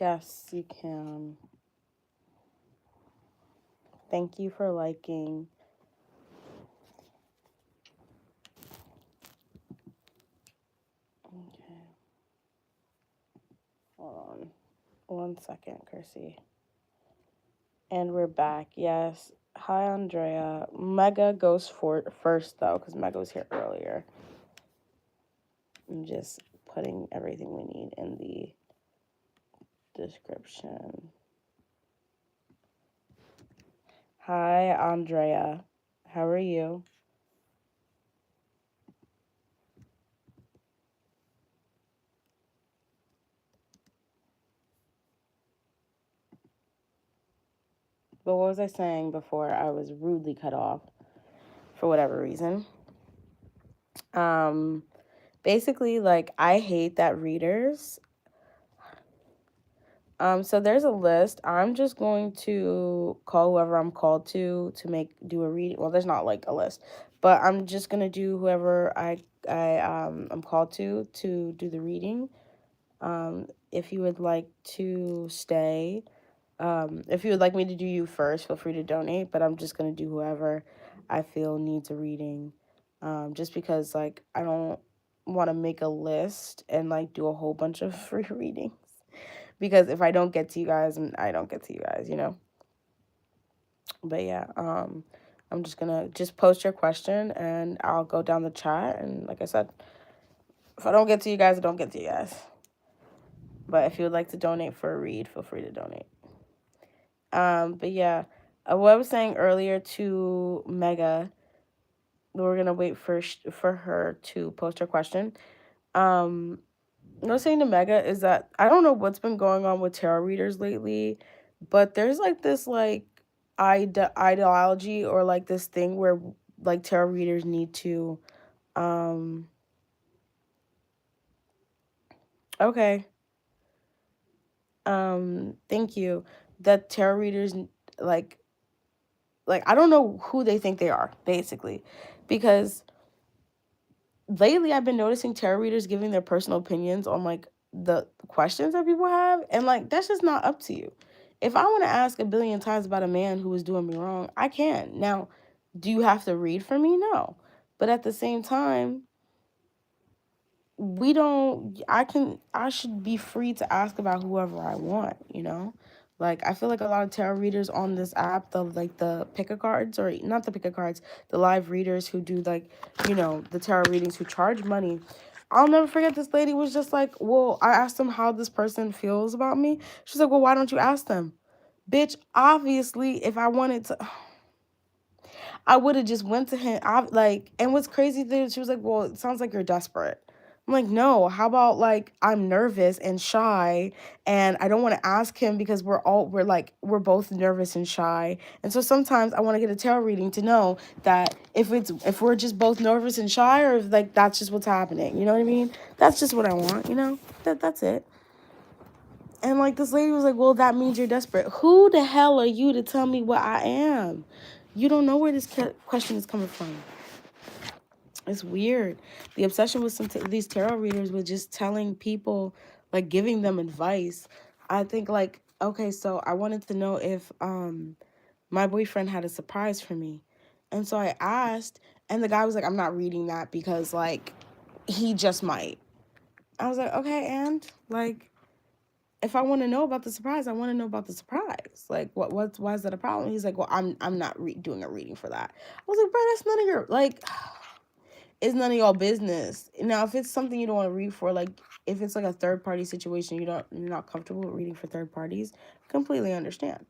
Yes, you can. Thank you for liking. Okay. Hold on 1 second, Kirsty. And we're back. Yes. Hi, Andrea. Mega goes first, though, because Mega was here earlier. I'm just putting everything we need in the description. Hi, Andrea. How are you? But what was I saying before I was rudely cut off for whatever reason? Um, Basically, like, I hate that readers. So there's a list. I'm just going to call whoever I'm called to do a reading. Well, there's not like a list, but I'm just gonna do whoever I'm called to do the reading. If you would like to stay, if you would like me to do you first, feel free to donate. But I'm just gonna do whoever I feel needs a reading, just because like I don't want to make a list and like do a whole bunch of free readings. Because if I don't get to you guys, I don't get to you guys, you know. But yeah, I'm just gonna post your question and I'll go down the chat. And like I said, if I don't get to you guys, I don't get to you guys. But if you would like to donate for a read, feel free to donate. But yeah, what I was saying earlier to Mega, we're gonna wait for her to post her question. What I was saying to Mega is that I don't know what's been going on with tarot readers lately, but there's like this like ideology or like this thing where like tarot readers need to okay thank you, that tarot readers like I don't know who they think they are, basically, because lately I've been noticing tarot readers giving their personal opinions on like the questions that people have, and like that's just not up to you. If I want to ask a billion times about a man who is doing me wrong, I can. Now, do you have to read for me? No. But at the same time, we don't I should be free to ask about whoever I want, you know? Like I feel like a lot of tarot readers on this app, the pick a cards, or not the pick a cards, the live readers who do like, you know, the tarot readings who charge money. I'll never forget, this lady was just like, well, I asked them how this person feels about me. She's like, well, why don't you ask them? Bitch, obviously, if I wanted to, I would have just went to him. And what's crazy thing, she was like, well, it sounds like you're desperate. I'm like, no, how about like I'm nervous and shy and I don't want to ask him because we're both nervous and shy. And so sometimes I want to get a tarot reading to know that if we're just both nervous and shy, or if like that's just what's happening. You know what I mean? That's just what I want, you know? That's it. And like this lady was like, well, that means you're desperate. Who the hell are you to tell me what I am? You don't know where this question is coming from. It's weird. The obsession with these tarot readers with just telling people, like giving them advice. I think like, okay, so I wanted to know if my boyfriend had a surprise for me. And so I asked, and the guy was like, I'm not reading that because like he just might. I was like, okay, and like if I want to know about the surprise, I want to know about the surprise. Like, why is that a problem? He's like, well, I'm not doing a reading for that. I was like, bro, that's none of your, like, it's none of y'all business. Now, if it's something you don't want to read for, like, if it's like a third party situation, you're not comfortable with reading for third parties, completely understand.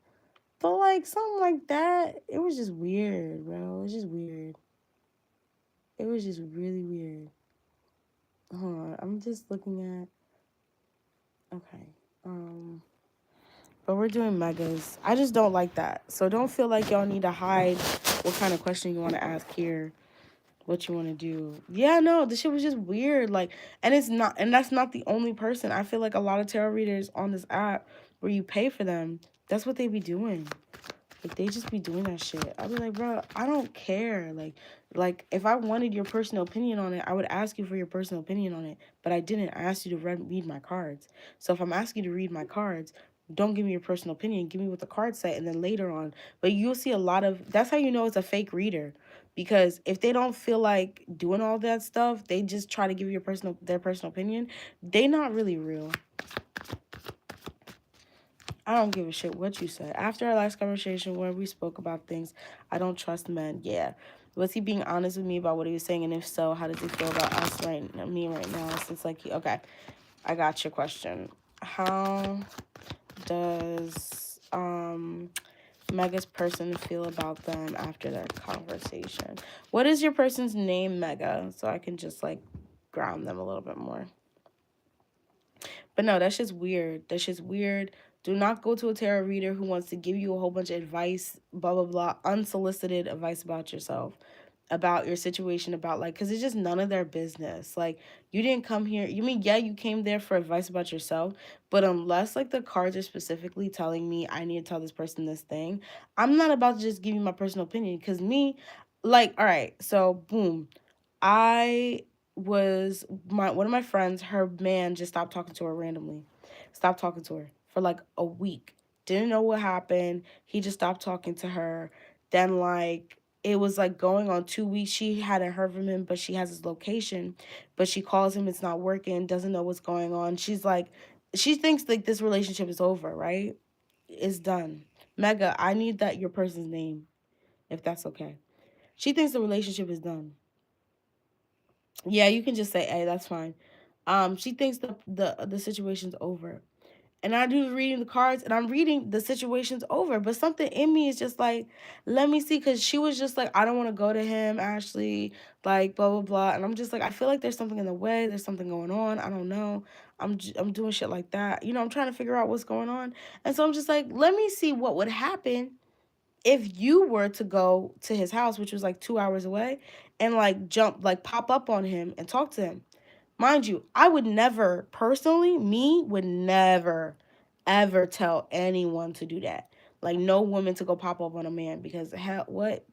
But like something like that, it was just weird, bro. It was just weird. It was just really weird. Hold on, I'm just looking at. Okay. But we're doing megas. I just don't like that. So don't feel like y'all need to hide what kind of question you want to ask here, what you want to do. Yeah, no, this shit was just weird. Like, and that's not the only person. I feel like a lot of tarot readers on this app where you pay for them, that's what they be doing. Like, they just be doing that shit. I'd be like, bro, I don't care. Like if I wanted your personal opinion on it, I would ask you for your personal opinion on it. But I didn't ask you to read my cards. So if I'm asking you to read my cards, don't give me your personal opinion. Give me what the cards say, and then later on. But you'll see a lot of. That's how you know it's a fake reader, because if they don't feel like doing all that stuff, they just try to give you their personal opinion. They not really real. I don't give a shit what you said. After our last conversation where we spoke about things, I don't trust men. Yeah. Was he being honest with me about what he was saying? And if so, how does he feel about me right now? Since like, okay, I got your question. How does Mega's person feel about them after their conversation? What is your person's name, Mega? So I can just like ground them a little bit more. But no, that's just weird. That's just weird. Do not go to a tarot reader who wants to give you a whole bunch of advice, blah, blah, blah, unsolicited advice about yourself, about your situation, about like, because it's just none of their business. Like, you didn't come here. You mean, yeah, you came there for advice about yourself, but unless like the cards are specifically telling me I need to tell this person this thing, I'm not about to just give you my personal opinion. Because me, like, all right, so boom. I was one of my friends, her man just stopped talking to her randomly. Stopped talking to her for like a week. Didn't know what happened. He just stopped talking to her. Then like it was like going on 2 weeks. She hadn't heard from him, but she has his location. But she calls him, it's not working, doesn't know what's going on. She's like, she thinks like this relationship is over, right? It's done. Mega, I need that your person's name, if that's okay. She thinks the relationship is done. Yeah, you can just say, "Hey, that's fine." She thinks the situation's over, and I do reading the cards, and I'm reading the situation's over, but something in me is just like, let me see, because she was just like, I don't want to go to him, Ashley, like blah blah blah, and I'm just like, I feel like there's something in the way, there's something going on, I don't know, I'm doing shit like that, I'm trying to figure out what's going on, and so I'm just like, let me see what would happen if you were to go to his house, which was like 2 hours away, and like pop up on him and talk to him. Mind you, I would never, personally, me would never, ever tell anyone to do that. Like, no woman to go pop up on a man, because hell, what?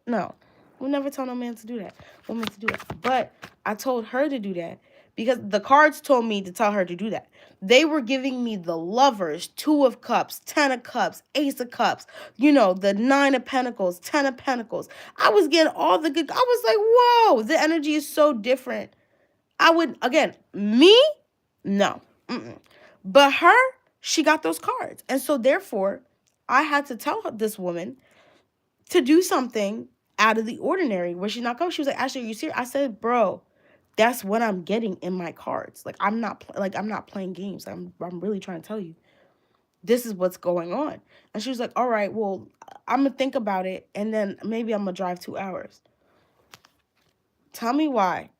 No. I would never tell no man to do that. Woman to do that. But I told her to do that because the cards told me to tell her to do that. They were giving me the lovers, 2 of cups, 10 of cups, ace of cups, the 9 of pentacles, 10 of pentacles. I was getting all the good. I was like, whoa, the energy is so different. I would, again, me, no. Mm-mm. But her, she got those cards. And so therefore, I had to tell this woman to do something out of the ordinary where she's not going. She was like, Ashley, are you serious? I said, bro, that's what I'm getting in my cards. Like, I'm not playing games. I'm really trying to tell you, this is what's going on. And she was like, all right, well, I'm going to think about it. And then maybe I'm going to drive 2 hours. Tell me why.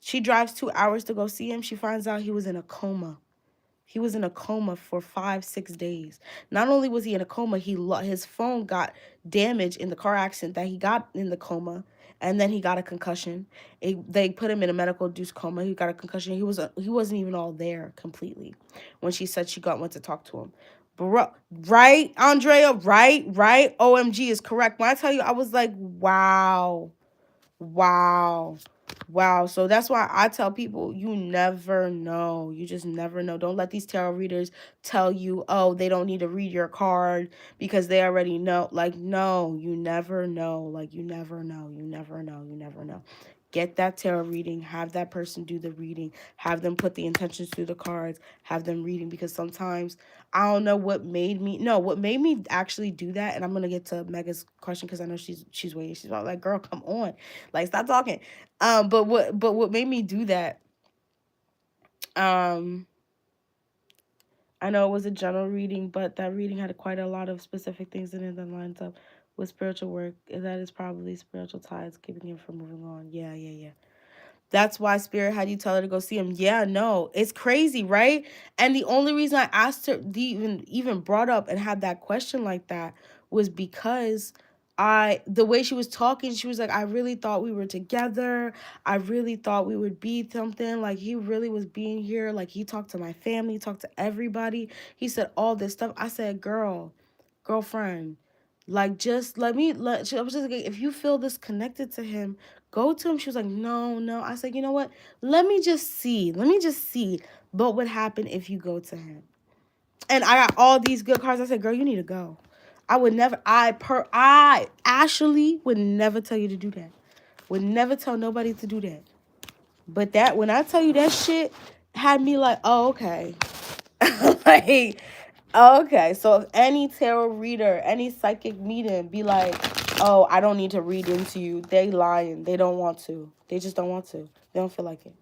She drives 2 hours to go see him. She finds out he was in a coma. He was in a coma for 5-6 days. Not only was he in a coma, his phone got damaged in the car accident that he got in the coma, and then he got a concussion. They put him in a medical-induced coma. He got a concussion. He wasn't even all there completely when she said she went to talk to him. Bro, right, Andrea? Right. OMG is correct. When I tell you, I was like, wow. Wow. So that's why I tell people, you never know. You just never know. Don't let these tarot readers tell you, oh, they don't need to read your card because they already know. Like, no, you never know. Like, you never know. You never know. You never know. Get that tarot reading. Have that person do the reading. Have them put the intentions through the cards. Have them reading, because sometimes I don't know what made me actually do that. And I'm gonna get to Mega's question because I know she's waiting. She's like, girl, come on, like stop talking. But what made me do that? I know it was a general reading, but that reading had quite a lot of specific things in it that lines up with spiritual work. That is probably spiritual ties keeping him from moving on. Yeah. That's why Spirit had you tell her to go see him. Yeah, no, it's crazy, right? And the only reason I asked her, even brought up and had that question like that, was because the way she was talking, she was like, I really thought we were together. I really thought we would be something. Like, he really was being here. Like, he talked to my family, talked to everybody. He said all this stuff. I said, girl, girlfriend, like, just let me let. I was just like, if you feel this connected to him, go to him. She was like, no, no. I said, you know what? Let me just see. Let me just see. What would happen if you go to him? And I got all these good cards. I said, girl, you need to go. I would never. Ashley would never tell you to do that. Would never tell nobody to do that. But that, when I tell you that shit had me like, oh, okay. Like, okay. So if any tarot reader, any psychic medium be like, oh, I don't need to read into you, they lying. They don't want to. They just don't want to. They don't feel like it.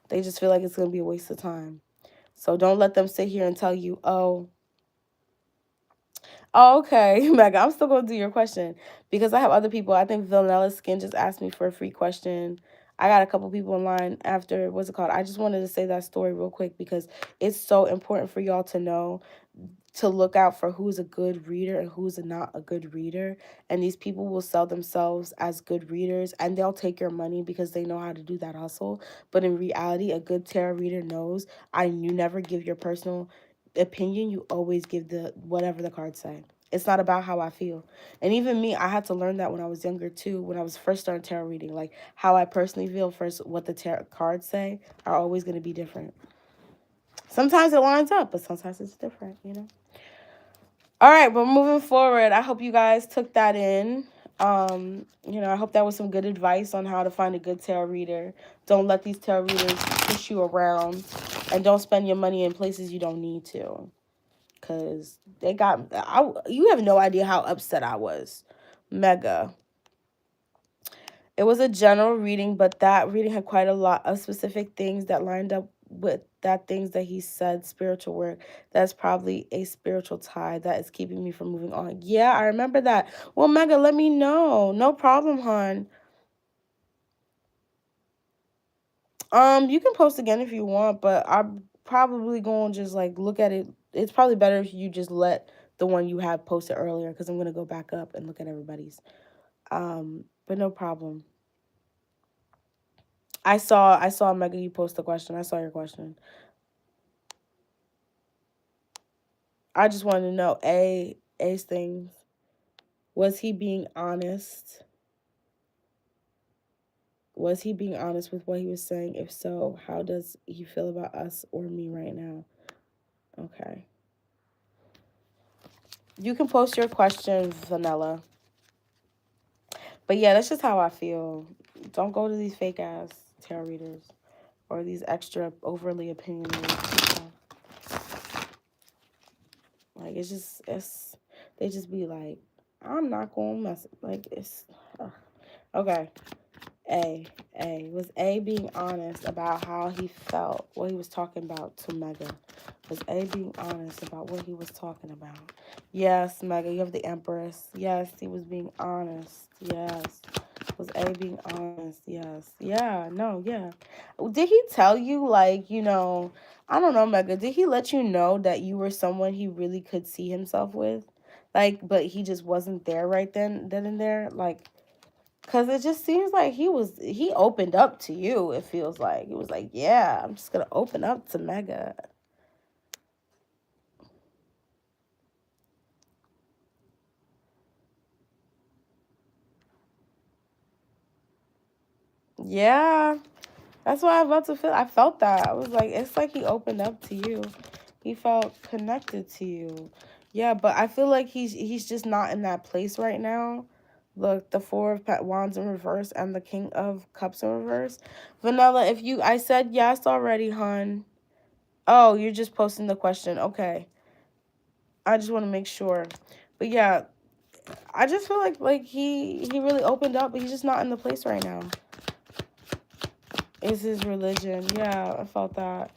They just feel like it's going to be a waste of time. So don't let them sit here and tell you, oh, okay, Mega, I'm still going to do your question because I have other people. I think Vanilla Skin just asked me for a free question. I got a couple people in line after, what's it called? I just wanted to say that story real quick because it's so important for y'all to know, to look out for who's a good reader and who's not a good reader. And these people will sell themselves as good readers and they'll take your money because they know how to do that hustle. But in reality, a good tarot reader knows you never give your personal opinion. You always give the whatever the cards say. It's not about how I feel. And even me, I had to learn that when I was younger too, when I was first starting tarot reading, like how I personally feel first, what the tarot cards say are always going to be different. Sometimes it lines up, but sometimes it's different, you know? All right, but moving forward, I hope you guys took that in. I hope that was some good advice on how to find a good tarot reader. Don't let these tarot readers push you around, and don't spend your money in places you don't need to. Because you have no idea how upset I was. Mega. It was a general reading, but that reading had quite a lot of specific things that lined up with that things that he said, spiritual work. That's probably a spiritual tie that is keeping me from moving on. Yeah, I remember that. Well, Mega, let me know. No problem, hon. You can post again if you want, but I'm probably going to just like look at it. It's probably better if you just let the one you have posted earlier because I'm going to go back up and look at everybody's. But no problem. I saw Mega, you post the question. I saw your question. I just wanted to know A's things. Was he being honest? Was he being honest with what he was saying? If so, how does he feel about us or me right now? Okay. You can post your question, Vanilla. But yeah, that's just how I feel. Don't go to these fake ass tarot readers or these extra overly opinionated people. Like they just be like, I'm not gonna mess like it's okay. Was A being honest about how he felt, what he was talking about to Mega? Was A being honest about what he was talking about? Yes, Mega, you have the Empress. Yes, he was being honest. Yes. Was A being honest? Yes. Yeah, no, yeah. Did he tell you, like, I don't know, Mega, did he let you know that you were someone he really could see himself with? Like, but he just wasn't there right then and there? Like, because it just seems like he opened up to you, it feels like. He was like, yeah, I'm just going to open up to Mega. Yeah, that's what I was about to feel. I felt that. I was like, it's like he opened up to you. He felt connected to you. Yeah, but I feel like he's just not in that place right now. Look, the Four of Wands in reverse and the King of Cups in reverse. Vanilla, I said yes already, hon. Oh, you're just posting the question. Okay. I just want to make sure. But yeah, I just feel like he really opened up, but he's just not in the place right now. It's his religion. Yeah, I felt that.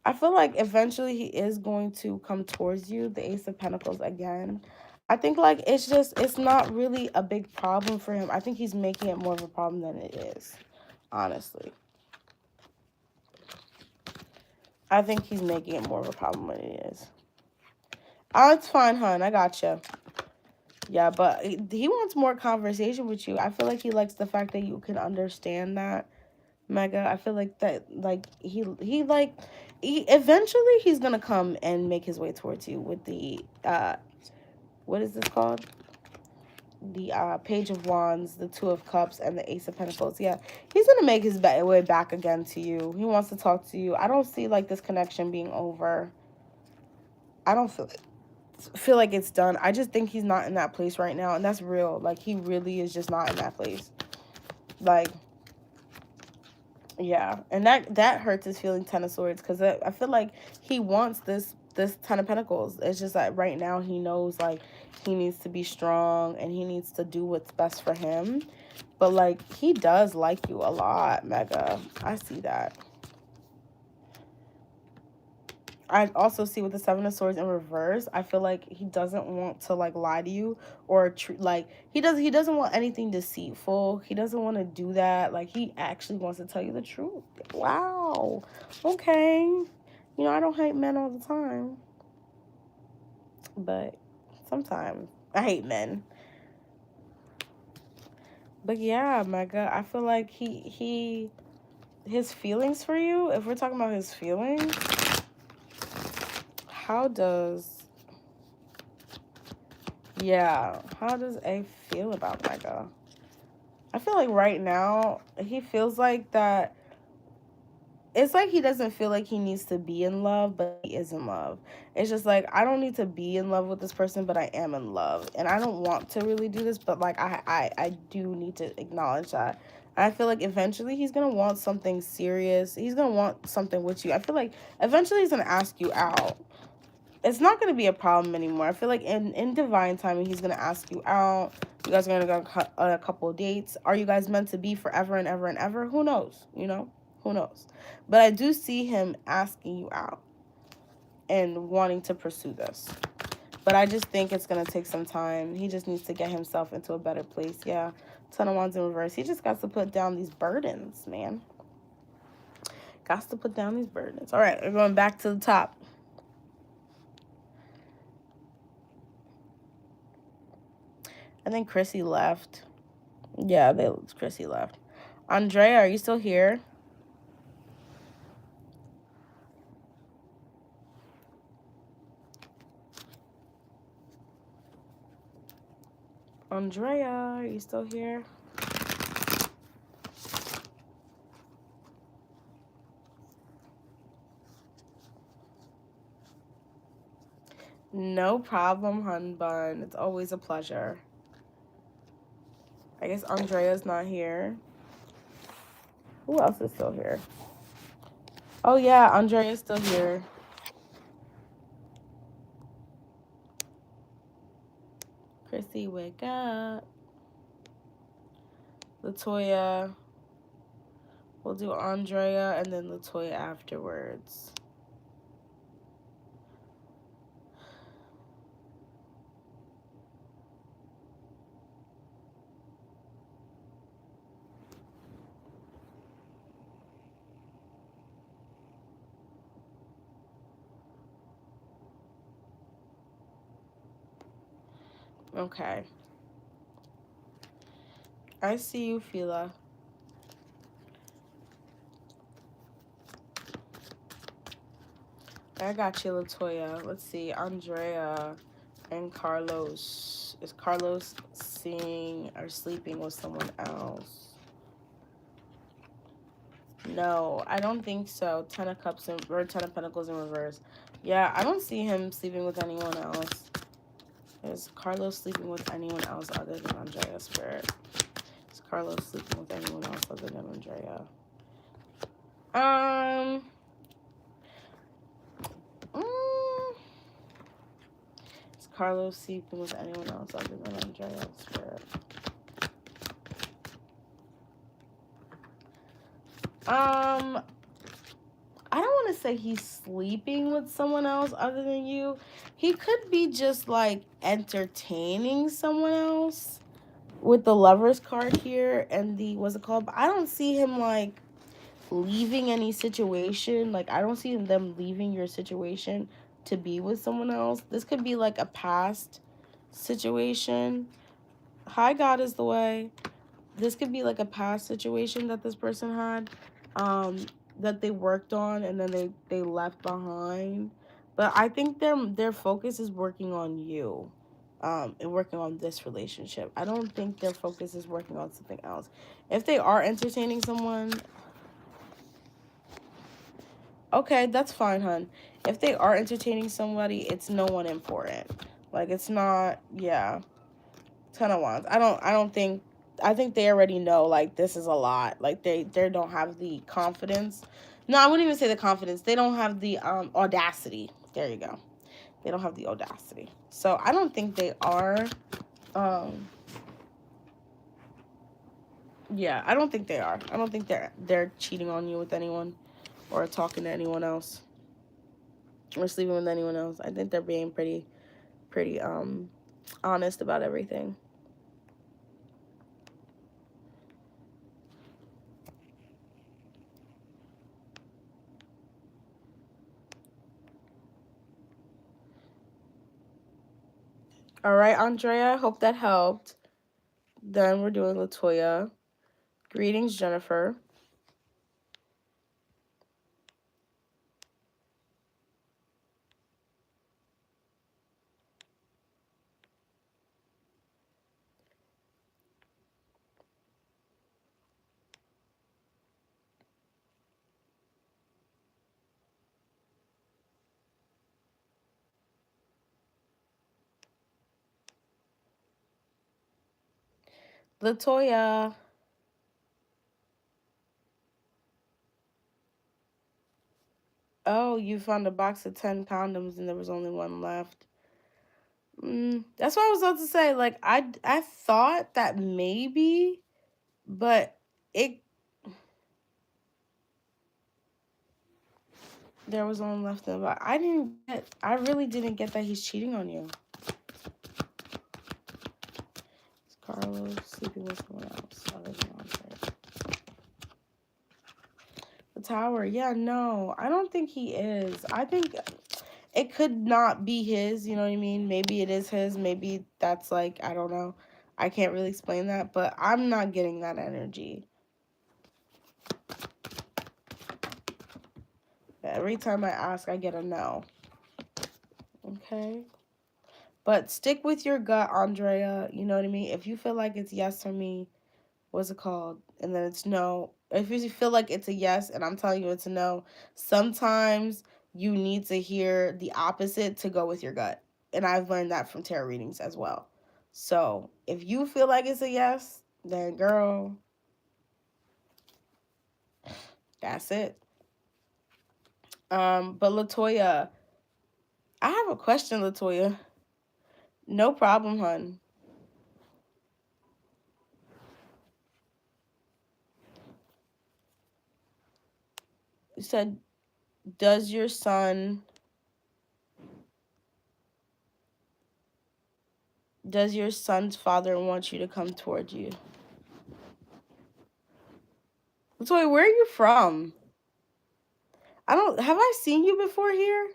I feel like eventually he is going to come towards you, the Ace of Pentacles again. I think like it's not really a big problem for him. I think he's making it more of a problem than it is, honestly. I think he's making it more of a problem than it is. Oh, it's fine, hon. I gotcha. Yeah, but he wants more conversation with you. I feel like he likes the fact that you can understand that, Mega. I feel like that, like, eventually he's gonna come and make his way towards you with the what is this called? The Page of Wands, the Two of Cups, and the Ace of Pentacles. Yeah, he's gonna make his way back again to you. He wants to talk to you. I don't see like this connection being over. I don't feel like it's done. I just think he's not in that place right now, and that's real. Like, he really is just not in that place. Like, yeah, and that hurts his feeling. Ten of Swords, because I feel like he wants this Ten of Pentacles. It's just that right now he knows like he needs to be strong and he needs to do what's best for him. But like, he does like you a lot, Mega. I see that. I also see with the Seven of Swords in reverse, I feel like he doesn't want to like lie to you or like he doesn't want anything deceitful. He doesn't want to do that. Like, he actually wants to tell you the truth. Wow. Okay. You know, I don't hate men all the time, but sometimes I hate men. But yeah, Mega, I feel like his feelings for you, if we're talking about his feelings, how does A feel about Mega? I feel like right now he feels like that. It's like he doesn't feel like he needs to be in love, but he is in love. It's just like, I don't need to be in love with this person, but I am in love. And I don't want to really do this, but like I do need to acknowledge that. I feel like eventually he's going to want something serious. He's going to want something with you. I feel like eventually he's going to ask you out. It's not going to be a problem anymore. I feel like in divine timing, he's going to ask you out. You guys are going to go on a couple of dates. Are you guys meant to be forever and ever and ever? Who knows? You know? Who knows? But I do see him asking you out and wanting to pursue this. But I just think it's going to take some time. He just needs to get himself into a better place. Yeah. Ten of Wands in reverse. He just got to put down these burdens, man. Got to put down these burdens. All right. We're going back to the top. I think Chrissy left. Yeah, Chrissy left. Andrea, are you still here? Andrea, are you still here? No problem, hun bun. It's always a pleasure. I guess Andrea's not here. Who else is still here? Oh, yeah, Andrea's still here. Chrissy, wake up. Latoya. We'll do Andrea and then Latoya afterwards. Okay. I see you, Fila. I got you, Latoya. Let's see. Andrea and Carlos. Is Carlos seeing or sleeping with someone else? No, I don't think so. Ten of Cups or Ten of Pentacles in reverse. Yeah, I don't see him sleeping with anyone else. Is Carlos sleeping with anyone else other than Andrea, Spirit? Is Carlos sleeping with anyone else other than Andrea? Is Carlos sleeping with anyone else other than Andrea, Spirit? I don't want to say he's sleeping with someone else other than you. He could be just like entertaining someone else with the Lovers card here and the, what's it called? But I don't see him like leaving any situation. Like, I don't see them leaving your situation to be with someone else. This could be like a past situation. Hi, God is the way. This could be like a past situation that this person had. That they worked on and then they left behind. But I think their focus is working on you. and working on this relationship. I don't think their focus is working on something else. If they are entertaining someone, okay, that's fine, hun. If they are entertaining somebody, it's no one important. Like, it's not, yeah. 10 of Wands. I think they already know, like, this is a lot. Like, they don't have the confidence. No, I wouldn't even say the confidence. They don't have the audacity. There you go. They don't have the audacity. So I don't think they are. Um, yeah, I don't think they are. I don't think they're cheating on you with anyone, or talking to anyone else, or sleeping with anyone else. I think they're being pretty honest about everything. All right, Andrea. Hope that helped. Then we're doing Latoya. Greetings, Jennifer. Latoya. Oh, you found a box of 10 condoms and there was only one left. That's what I was about to say. Like, I thought that maybe, but it there was only left in the box. I really didn't get that he's cheating on you. Is Carlos sleeping with someone else other than Andre? The tower. Yeah, no, I don't think he is. I think it could not be his, you know what I mean? Maybe it is his. Maybe that's like, I don't know. I can't really explain that, but I'm not getting that energy. Every time I ask, I get a no. Okay? But stick with your gut, Andrea. You know what I mean? If you feel like it's yes for me, what's it called? And then it's no. If you feel like it's a yes and I'm telling you it's a no, sometimes you need to hear the opposite to go with your gut. And I've learned that from tarot readings as well. So if you feel like it's a yes, then girl, that's it. But Latoya, I have a question, Latoya. No problem, hun. You said, does your son does your son's father want you to come towards you? Latoya, where are you from? Have I seen you before here?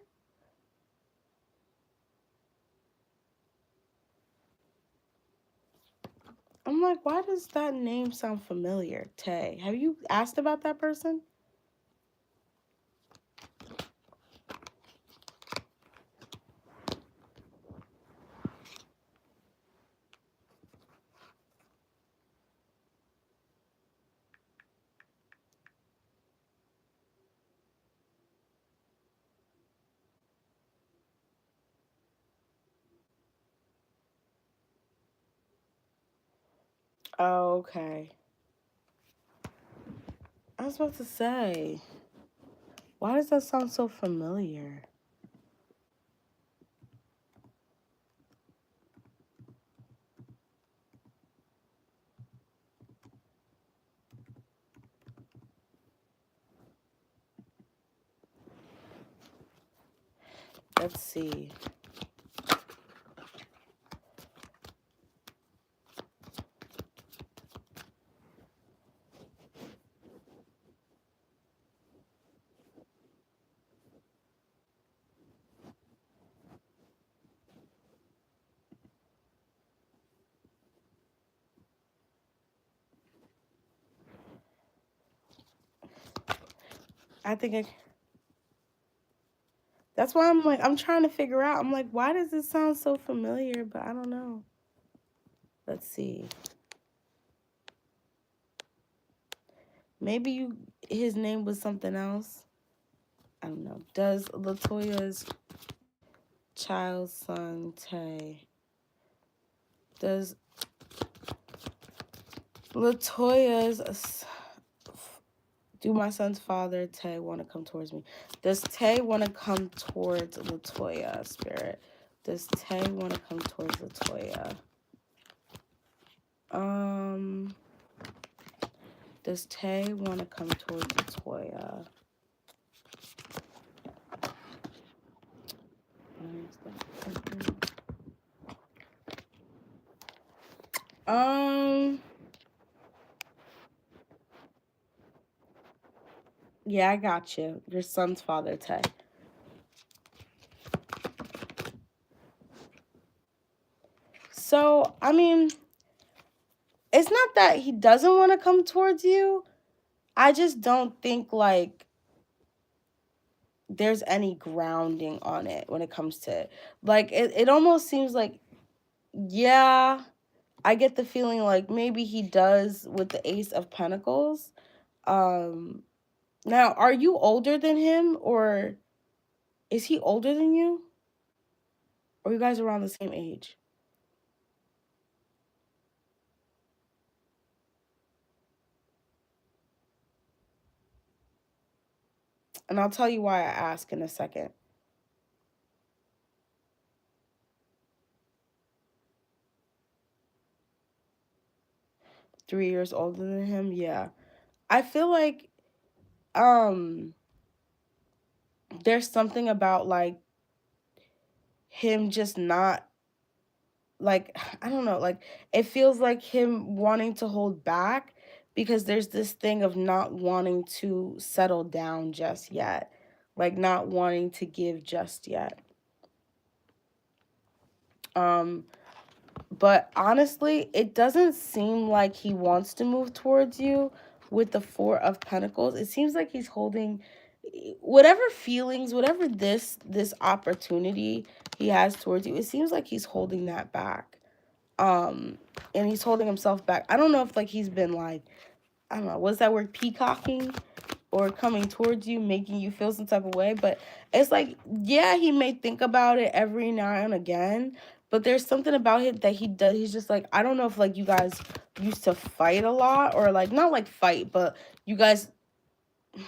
I'm like, why does that name sound familiar? Tay. Have you asked about that person? Oh, okay. I was about to say, why does that sound so familiar? Let's see. I think I, That's why I'm like, I'm trying to figure out. I'm like, why does this sound so familiar? But I don't know. Let's see. Maybe his name was something else. I don't know. Does Latoya's child's son Tay? Does Latoya's do my son's father Tay want to come towards me? Does Tay want to come towards Latoya, spirit? Does Tay want to come towards Latoya? Does Tay want to come towards Latoya? Yeah, I got you. Your son's father, Tay. So, I mean, it's not that he doesn't want to come towards you. I just don't think, like, there's any grounding on it when it comes to it. Like, it almost seems like, yeah, I get the feeling like maybe he does with the Ace of Pentacles. Now, are you older than him, or is he older than you? Or are you guys around the same age? And I'll tell you why I ask in a second. Three years older than him, yeah. I feel like there's something about like him just not, like, I don't know, like it feels like him wanting to hold back because there's this thing of not wanting to settle down just yet, like not wanting to give just yet. But honestly, it doesn't seem like he wants to move towards you with the Four of Pentacles. It seems like he's holding whatever feelings, whatever this opportunity he has towards you. It seems like he's holding that back. And he's holding himself back. I don't know if like he's been like, I don't know, what's that word, peacocking? Or coming towards you, making you feel some type of way. But it's like, yeah, he may think about it every now and again, but there's something about him that he does. He's just like, I don't know if like you guys used to fight a lot, or like not like fight, but you guys, I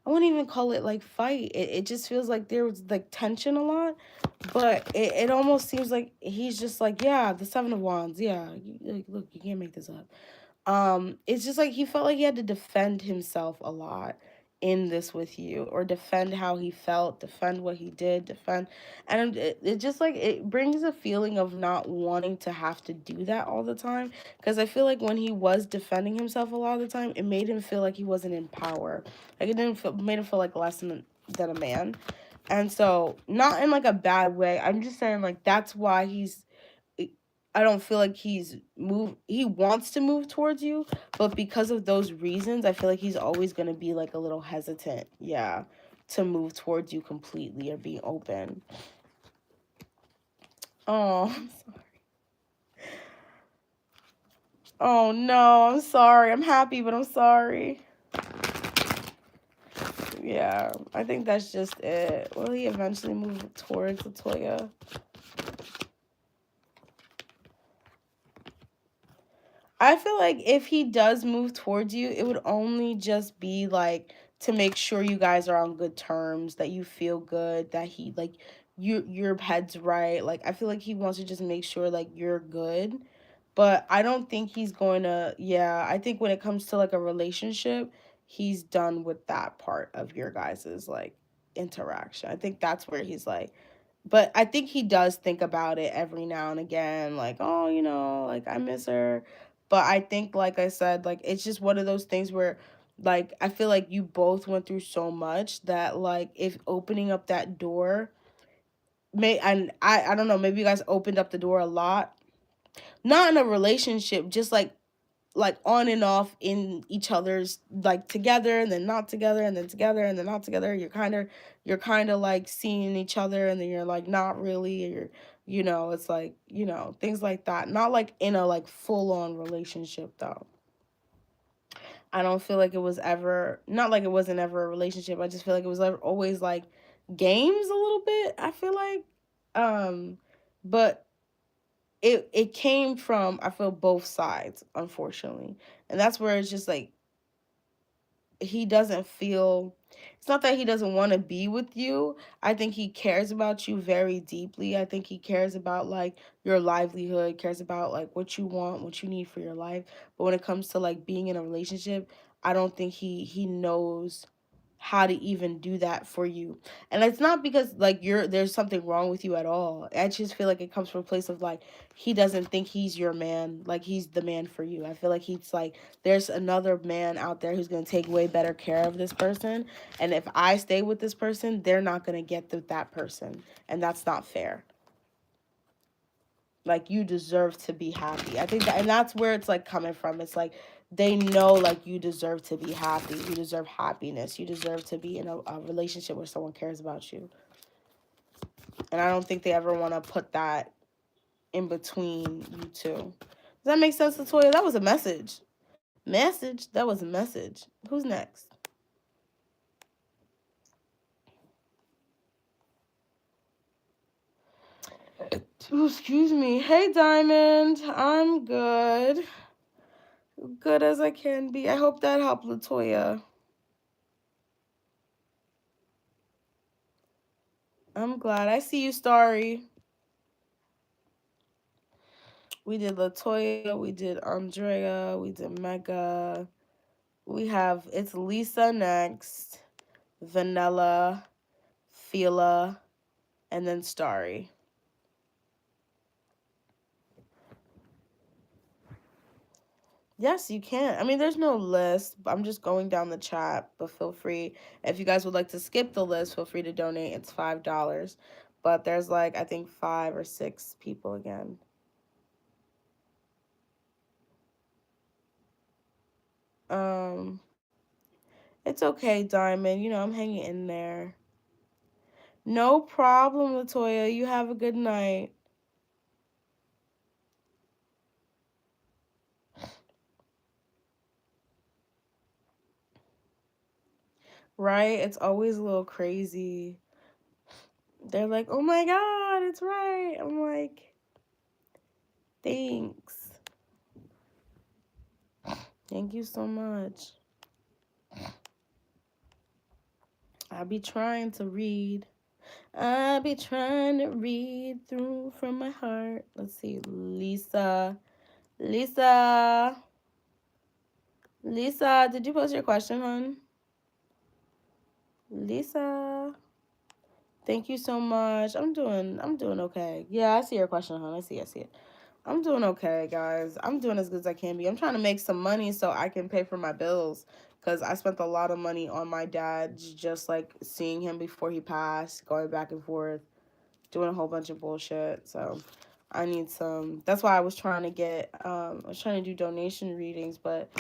wouldn't even call it like fight. It just feels like there was like tension a lot, but it almost seems like he's just like, yeah, the Seven of Wands, yeah, look, you can't make this up. It's just like he felt like he had to defend himself a lot in this with you, or defend how he felt, defend what he did, defend. And it just like it brings a feeling of not wanting to have to do that all the time, because I feel like when he was defending himself a lot of the time, it made him feel like he wasn't in power, like it didn't feel, made him feel like less than a man. And so, not in like a bad way, I'm just saying like that's why I don't feel like he wants to move towards you, but because of those reasons, I feel like he's always going to be like a little hesitant, yeah, to move towards you completely or be open. Oh, I'm sorry. Oh no, I'm sorry. I'm happy, but I'm sorry. Yeah, I think that's just it. Will he eventually move towards Latoya? I feel like if he does move towards you, it would only just be like to make sure you guys are on good terms, that you feel good, that he like your head's right. Like I feel like he wants to just make sure like you're good. But I don't think he's going to, yeah, I think when it comes to like a relationship, he's done with that part of your guys's like interaction. I think that's where he's like, but I think he does think about it every now and again, like, oh, like I miss her. But I think, like I said, like it's just one of those things where, like, I feel like you both went through so much that, like, if opening up that door and I don't know, maybe you guys opened up the door a lot, not in a relationship, just like like on and off in each other's, like together and then not together and then together and then not together. You're kind of like seeing each other and then you're like not really. You're it's like, things like that. Not like in a like full on relationship though. I don't feel like it was ever, not like it wasn't ever a relationship. I just feel like it was always like games a little bit, I feel like. But it came from, I feel, both sides, unfortunately. And that's where it's just like he doesn't feel, it's not that he doesn't want to be with you. I think he cares about you very deeply. I think he cares about like your livelihood, cares about like what you want, what you need for your life. But when it comes to like being in a relationship, I don't think he knows how to even do that for you. And it's not because like there's something wrong with you at all. I just feel like it comes from a place of like he doesn't think he's your man, like he's the man for you. I feel like he's like there's another man out there who's going to take way better care of this person, and if I stay with this person, they're not going to get that person, and that's not fair. Like you deserve to be happy. I think that, and that's where it's like coming from. It's like they know like you deserve to be happy. You deserve happiness. You deserve to be in a relationship where someone cares about you. And I don't think they ever want to put that in between you two. Does that make sense, Latoya? That was a message. Message? That was a message. Who's next? Ooh, excuse me. Hey, Diamond. I'm good. Good as I can be. I hope that helped, Latoya. I'm glad. I see you, Starry. We did Latoya. We did Andrea. We did Mega. It's Lisa next. Vanilla. Fila. And then Starry. Yes, you can. I mean, there's no list. I'm just going down the chat, but feel free. If you guys would like to skip the list, feel free to donate. It's $5. But there's like, I think 5 or 6 people again. It's okay, Diamond. I'm hanging in there. No problem, Latoya. You have a good night. Right? It's always a little crazy. They're like, oh my God, it's right. I'm like, thanks. Thank you so much. I'll be trying to read. I'll be trying to read through from my heart. Let's see. Lisa. Lisa, did you post your question, hon? Lisa. Thank you so much. I'm doing okay. Yeah, I see your question, hon. I see it. I'm doing okay, guys. I'm doing as good as I can be. I'm trying to make some money so I can pay for my bills because I spent a lot of money on my dad, just like seeing him before he passed, going back and forth, doing a whole bunch of bullshit. So I need some. That's why I was trying to do donation readings, but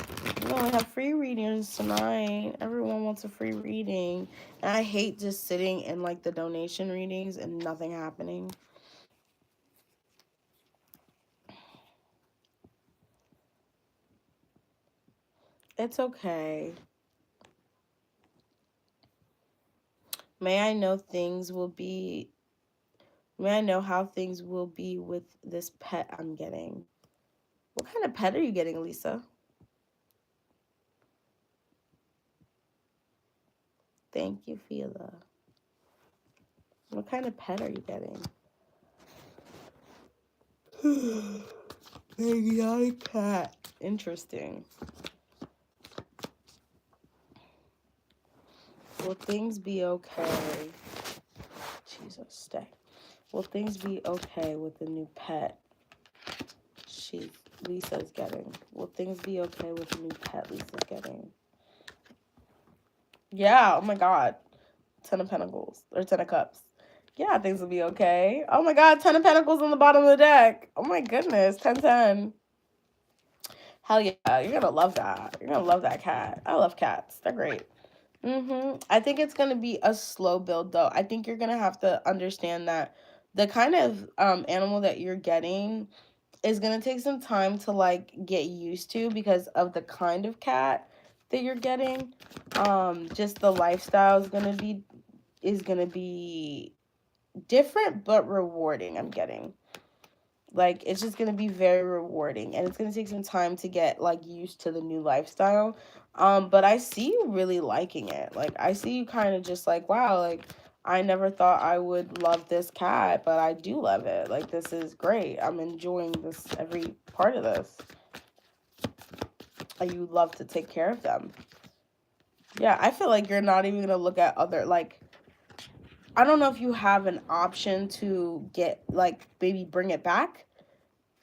we only have free readings tonight. Everyone wants a free reading. And I hate just sitting in like the donation readings and nothing happening. It's okay. May I know how things will be with this pet I'm getting? What kind of pet are you getting, Lisa? Thank you, Fila. What kind of pet are you getting? Exotic pet. Interesting. Will things be okay? Jesus, stay. Will things be okay with the new pet Lisa's getting? Will things be okay with the new pet Lisa's getting? Yeah, oh my God. 10 of Pentacles, or 10 of Cups. Yeah, things will be okay. Oh my God, 10 of Pentacles on the bottom of the deck. Oh my goodness, 10, 10. Hell yeah, you're gonna love that. You're gonna love that cat. I love cats. They're great. I think it's gonna be a slow build though. I think you're gonna have to understand that the kind of animal that you're getting is gonna take some time to like get used to because of the kind of cat that you're getting. Just the lifestyle is gonna be different but rewarding. I'm getting. Like it's just gonna be very rewarding, and it's gonna take some time to get like used to the new lifestyle. But I see you really liking it. Like I see you kind of just like, wow, like I never thought I would love this cat, but I do love it. Like this is great. I'm enjoying this every part of this. Like you love to take care of them. Yeah, I feel like you're not even gonna look at other like I don't know if you have an option to get like maybe bring it back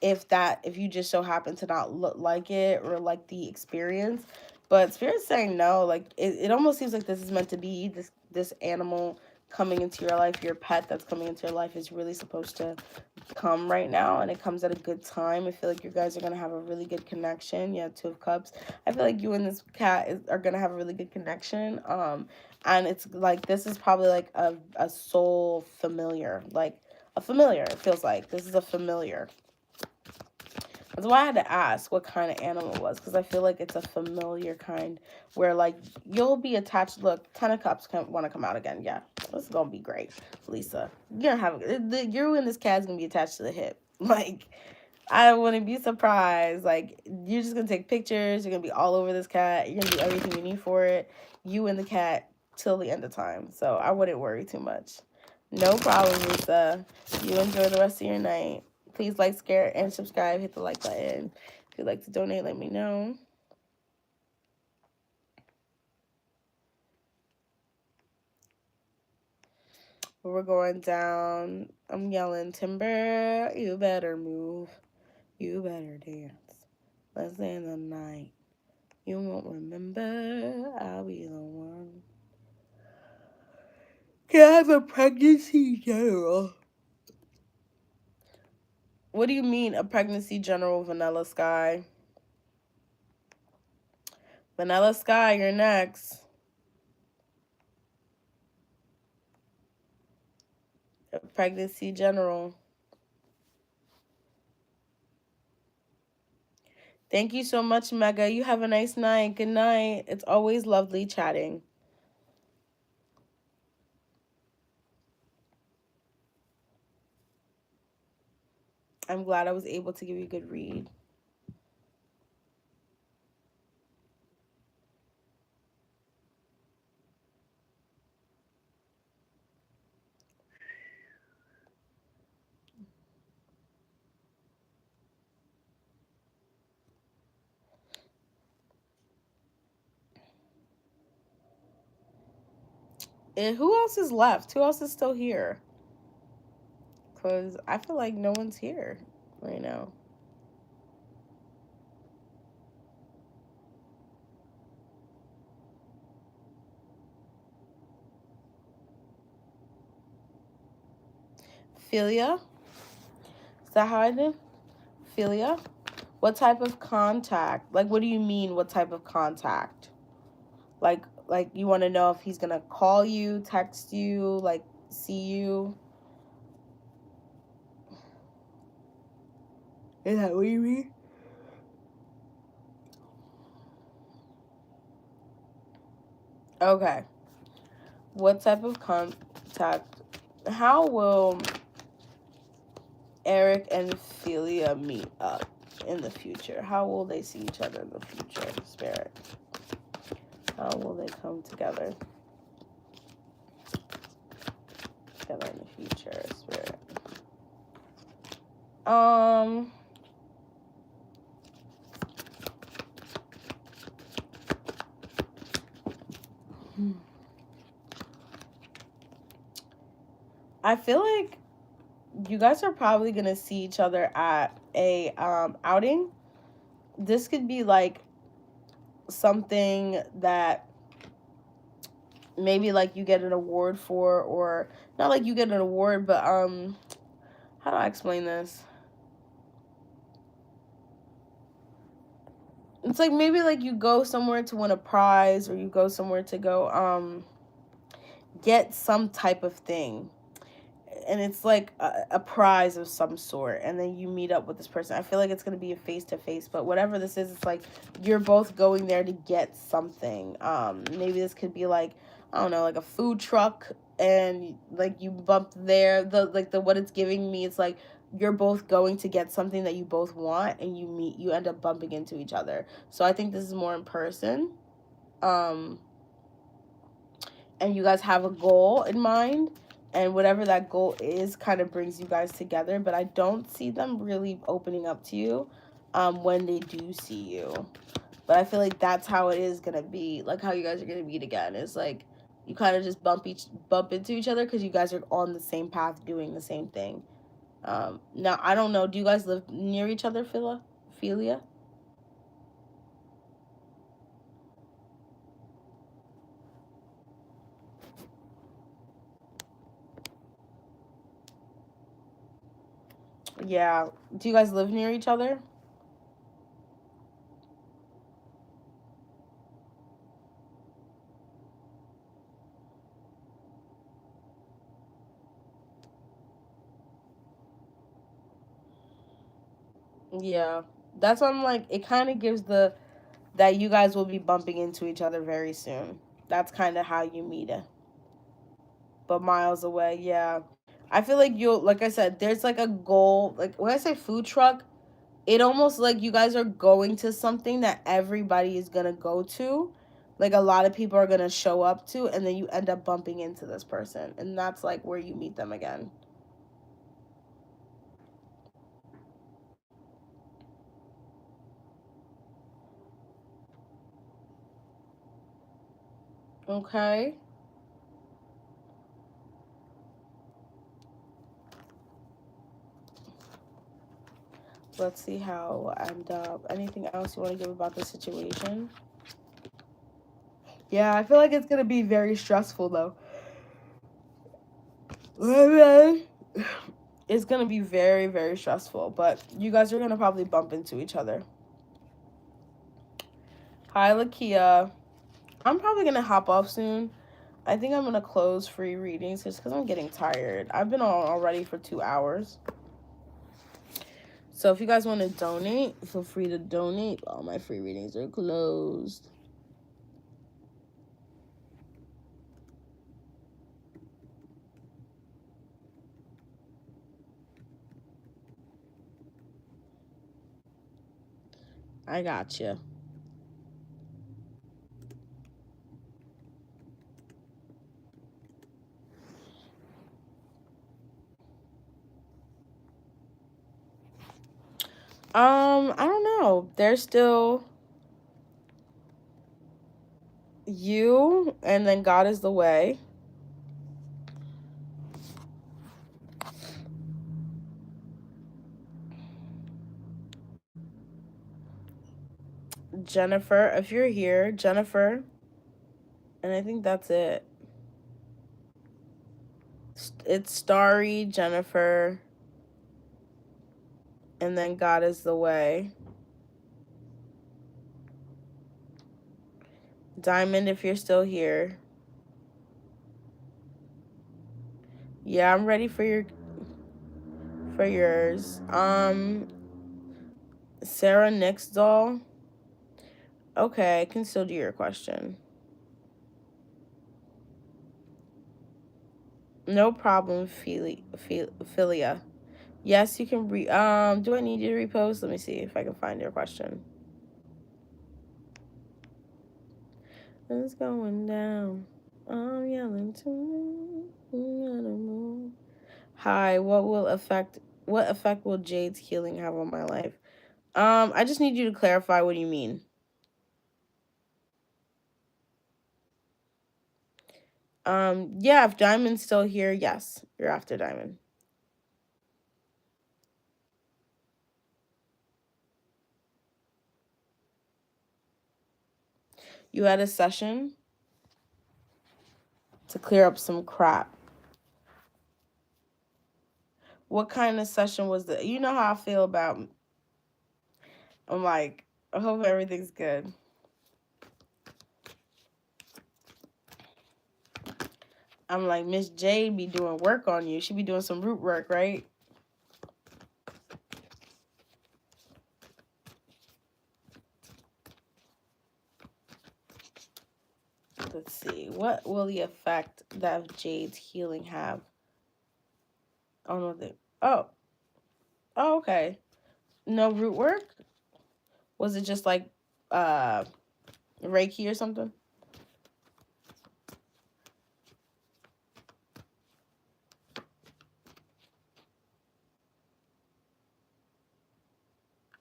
if you just so happen to not look like it or like the experience. But Spirit's saying no. Like it almost seems like this is meant to be this animal coming into your life, your pet that's coming into your life is really supposed to come right now, and it comes at a good time. I feel like you guys are gonna have a really good connection. Yeah, Two of Cups. I feel like you and this are gonna have a really good connection. And it's like this is probably like a soul familiar, like a familiar. It feels like this is a familiar. That's why I had to ask what kind of animal it was, because I feel like it's a familiar kind where, like, you'll be attached. Look, Ten of Cups want to come out again. Yeah, this is going to be great, Lisa. You're going to have, you and this cat's going to be attached to the hip. Like, I wouldn't be surprised. Like, you're just going to take pictures. You're going to be all over this cat. You're going to do everything you need for it. You and the cat till the end of time. So I wouldn't worry too much. No problem, Lisa. You enjoy the rest of your night. Please like, share, and subscribe. Hit the like button. If you'd like to donate, let me know. We're going down. I'm yelling, Timber, you better move. You better dance. Let's end the night. You won't remember. I'll be the one. Can I have a pregnancy general? What do you mean, a pregnancy general, Vanilla Sky? Vanilla Sky, you're next. A pregnancy general. Thank you so much, Mega. You have a nice night. Good night. It's always lovely chatting. I'm glad I was able to give you a good read. And who else is left? Who else is still here? Because I feel like no one's here right now. Philia? Is that how I did? Philia? What type of contact? Like, what do you mean, what type of contact? Like you want to know if he's going to call you, text you, like, see you? Is that what you mean? Okay. What type of contact? How will Eric and Philia meet up in the future? How will they see each other in the future, Spirit? How will they come together? Together in the future, Spirit. I feel like you guys are probably gonna see each other at a outing. This could be like something that maybe like you get an award for, or not like you get an award, but how do I explain this? It's like maybe like you go somewhere to win a prize, or you go somewhere to go get some type of thing, and it's like a prize of some sort, and then you meet up with this person. I feel like it's going to be a face-to-face, but whatever this is, it's like you're both going there to get something. Maybe this could be like, I don't know, like a food truck, and like you bump there, the what it's giving me, it's like you're both going to get something that you both want, and you end up bumping into each other. So I think this is more in person. um and you guys have a goal in mind, and whatever that goal is kind of brings you guys together, but I don't see them really opening up to you when they do see you. But I feel like that's how it is gonna be, like how you guys are gonna meet again. It's like you kind of just bump into each other because you guys are on the same path doing the same thing. Now I don't know, do you guys live near each other, Philia? Yeah, do you guys live near each other? Yeah, that's what I'm like, it kind of gives the that you guys will be bumping into each other very soon. That's kind of how you meet it. But miles away, yeah. I feel like you'll, like I said, there's like a goal. Like when I say food truck, it almost like you guys are going to something that everybody is going to go to. Like a lot of people are going to show up to, and then you end up bumping into this person. And that's like where you meet them again. Okay. Let's see how we'll end up. Anything else you want to give about the situation? Yeah, I feel like it's going to be very stressful though. It's gonna be very, very stressful, but you guys are gonna probably bump into each other. Hi, Lakia. I'm probably gonna hop off soon. I think I'm gonna close free readings just because I'm getting tired. I've been on already for 2 hours. So if you guys want to donate, feel free to donate. All my free readings are closed. I got you. I don't know. There's still you, and then God is the way. Jennifer, if you're here, Jennifer, and I think that's it. It's Starry, Jennifer, and then God is the way. Diamond, if you're still here. Yeah, I'm ready for yours. Sarah Nixdoll. Okay, I can still do your question. No problem, Philia. Yes, you can do I need you to repost? Let me see if I can find your question. It's going down. I'm yelling to me. Hi, what effect will Jade's healing have on my life? I just need you to clarify what you mean. Yeah, if Diamond's still here, yes, you're after Diamond. You had a session to clear up some crap. What kind of session was that? You know how I feel about, I'm like, I hope everything's good. I'm like, Miss J be doing work on you. She be doing some root work, right? Let's see. What will the effect that Jade's healing have? Oh no, oh, okay. No root work? Was it just like uh Reiki or something?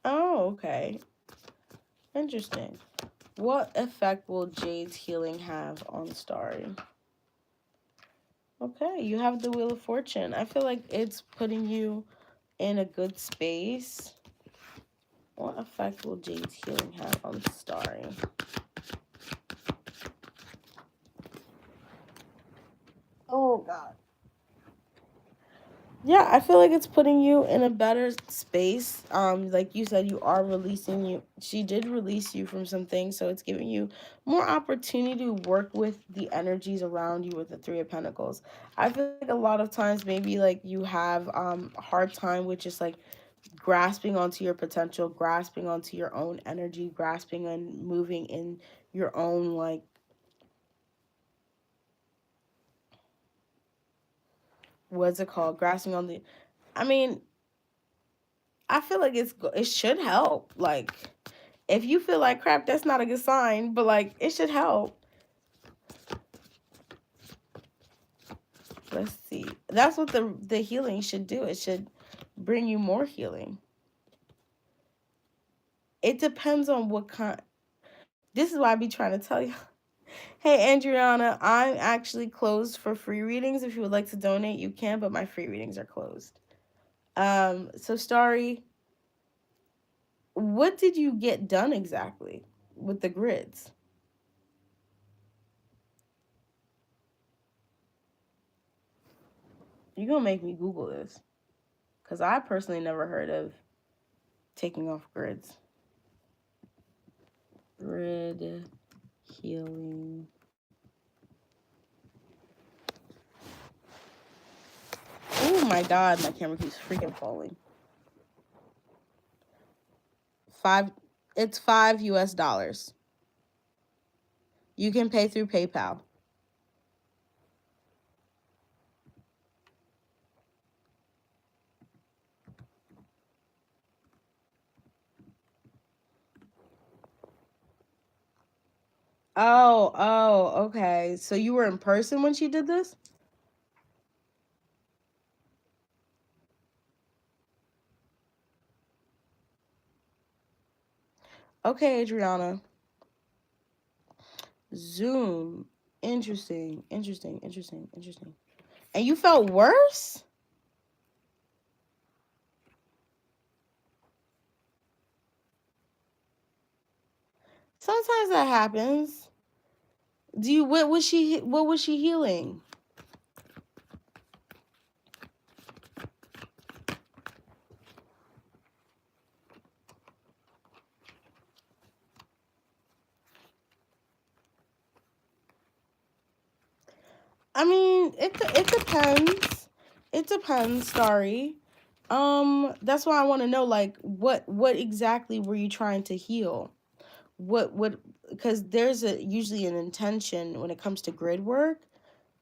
Oh, okay. Interesting. What effect will Jade's healing have on Starry? Okay, you have the Wheel of Fortune. I feel like it's putting you in a good space. What effect will Jade's healing have on Starry? Oh, God. Yeah, I feel like it's putting you in a better space. Like you said, you are releasing you. She did release you from some things, so it's giving you more opportunity to work with the energies around you with the Three of Pentacles. I feel like a lot of times maybe like you have a hard time with just like grasping onto your potential, grasping onto your own energy, grasping and moving in your own like what's it called? Grasping on the I mean, I feel like it should help. Like if you feel like crap, that's not a good sign, but like it should help. Let's see. That's what the healing should do. It should bring you more healing. It depends on what kind. This is why I be trying to tell you. Hey, Adriana, I'm actually closed for free readings. If you would like to donate, you can, but my free readings are closed. So Starry, what did you get done exactly with the grids? You're gonna make me Google this. Because I personally never heard of taking off grids. Grid healing. Oh my god, my camera keeps freaking falling. It's $5 US. You can pay through PayPal. Oh, okay. So you were in person when she did this? Okay, Adriana. Zoom. Interesting. And you felt worse? Sometimes that happens. What was she healing? I mean, it depends. It depends, sorry. That's why I want to know like what exactly were you trying to heal? What because there's usually an intention when it comes to grid work.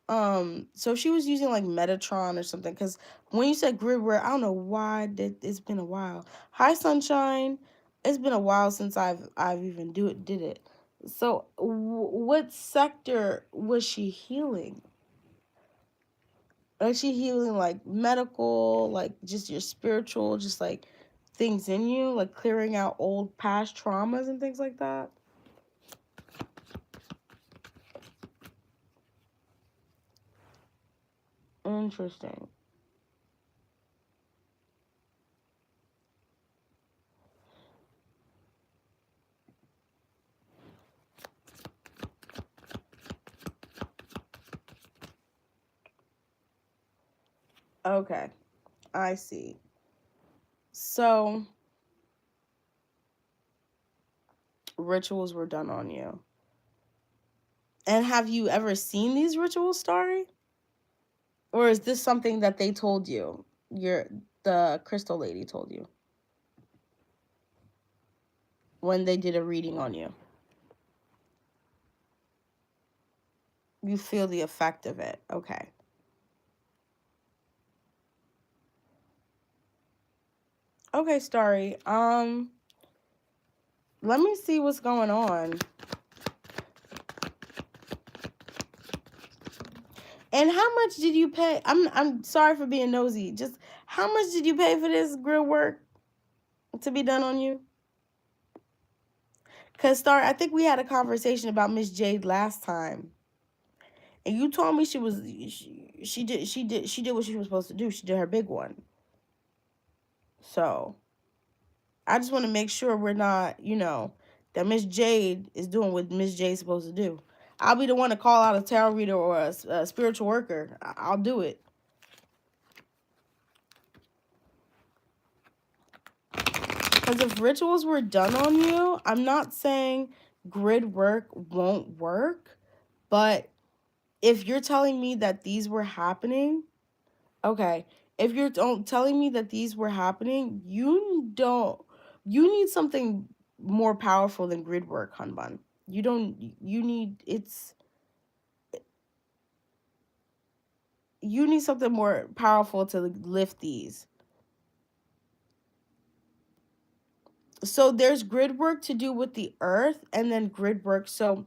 So if she was using like Metatron or something, because when you said grid work, I don't know why it's been a while. Hi Sunshine, it's been a while since I've even did it. So what sector was she healing? Is she healing like medical, like just your spiritual, just like things in you, like clearing out old past traumas and things like that? Interesting. Okay, I see. So rituals were done on you. And have you ever seen these rituals, Starry? Or is this something that they told you? The crystal lady told you when they did a reading on you. You feel the effect of it. Okay. Okay, Starry. Let me see what's going on. And how much did you pay? I'm sorry for being nosy. Just how much did you pay for this grid work to be done on you? Cause Star, I think we had a conversation about Miss Jade last time, and you told me she did what she was supposed to do. She did her big one. So I just want to make sure we're not, that Miss Jade is doing what Miss Jade's supposed to do. I'll be the one to call out a tarot reader or a spiritual worker. I'll do it. Because if rituals were done on you, I'm not saying grid work won't work, but if you're telling me that these were happening, okay. If you're telling me that these were happening, you need something more powerful than grid work, Hanban. You need something more powerful to lift these. So there's grid work to do with the earth and then grid work. So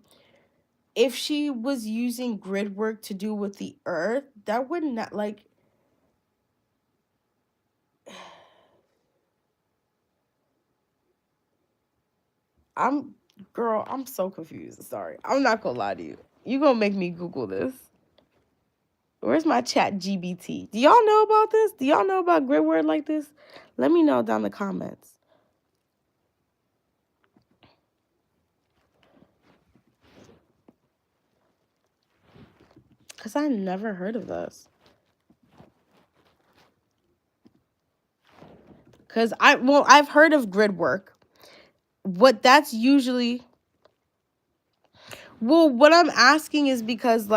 if she was using grid work to do with the earth, that would not I'm girl, I'm so confused. Sorry. I'm not gonna lie to you. You gonna make me Google this. Where's my chat GBT? Do y'all know about this? Do y'all know about grid word like this? Let me know down in the comments. Cause I never heard of this. Cause I've heard of grid work. What that's usually what I'm asking is because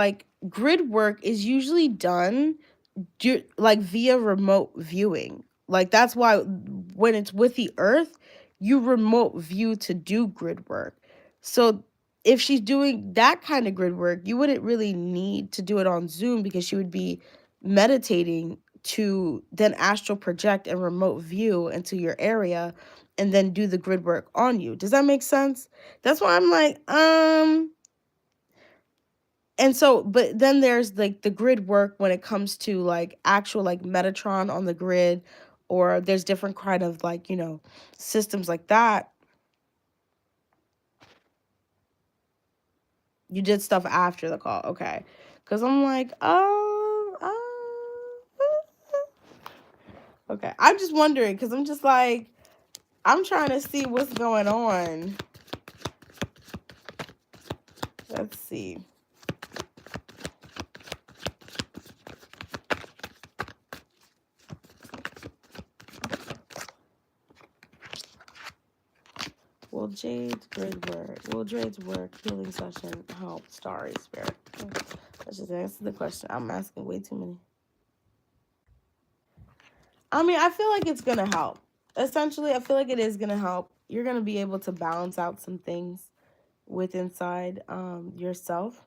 grid work is usually done via remote viewing. Like that's why when it's with the earth, you remote view to do grid work. So if she's doing that kind of grid work, you wouldn't really need to do it on Zoom because she would be meditating to then astral project and remote view into your area and then do the grid work on you. Does that make sense? That's why I'm like, and so, but then there's the grid work when it comes to actual Metatron on the grid, or there's different kind of systems like that. You did stuff after the call, okay? Because I'm like, okay. I'm just wondering because I'm just I'm trying to see what's going on. Let's see. Will Jade's work healing session help Starry Spirit? Let's just answer the question. I'm asking way too many. I mean, I feel like it's gonna help. Essentially, I feel like it is gonna help. You're gonna be able to balance out some things with inside yourself.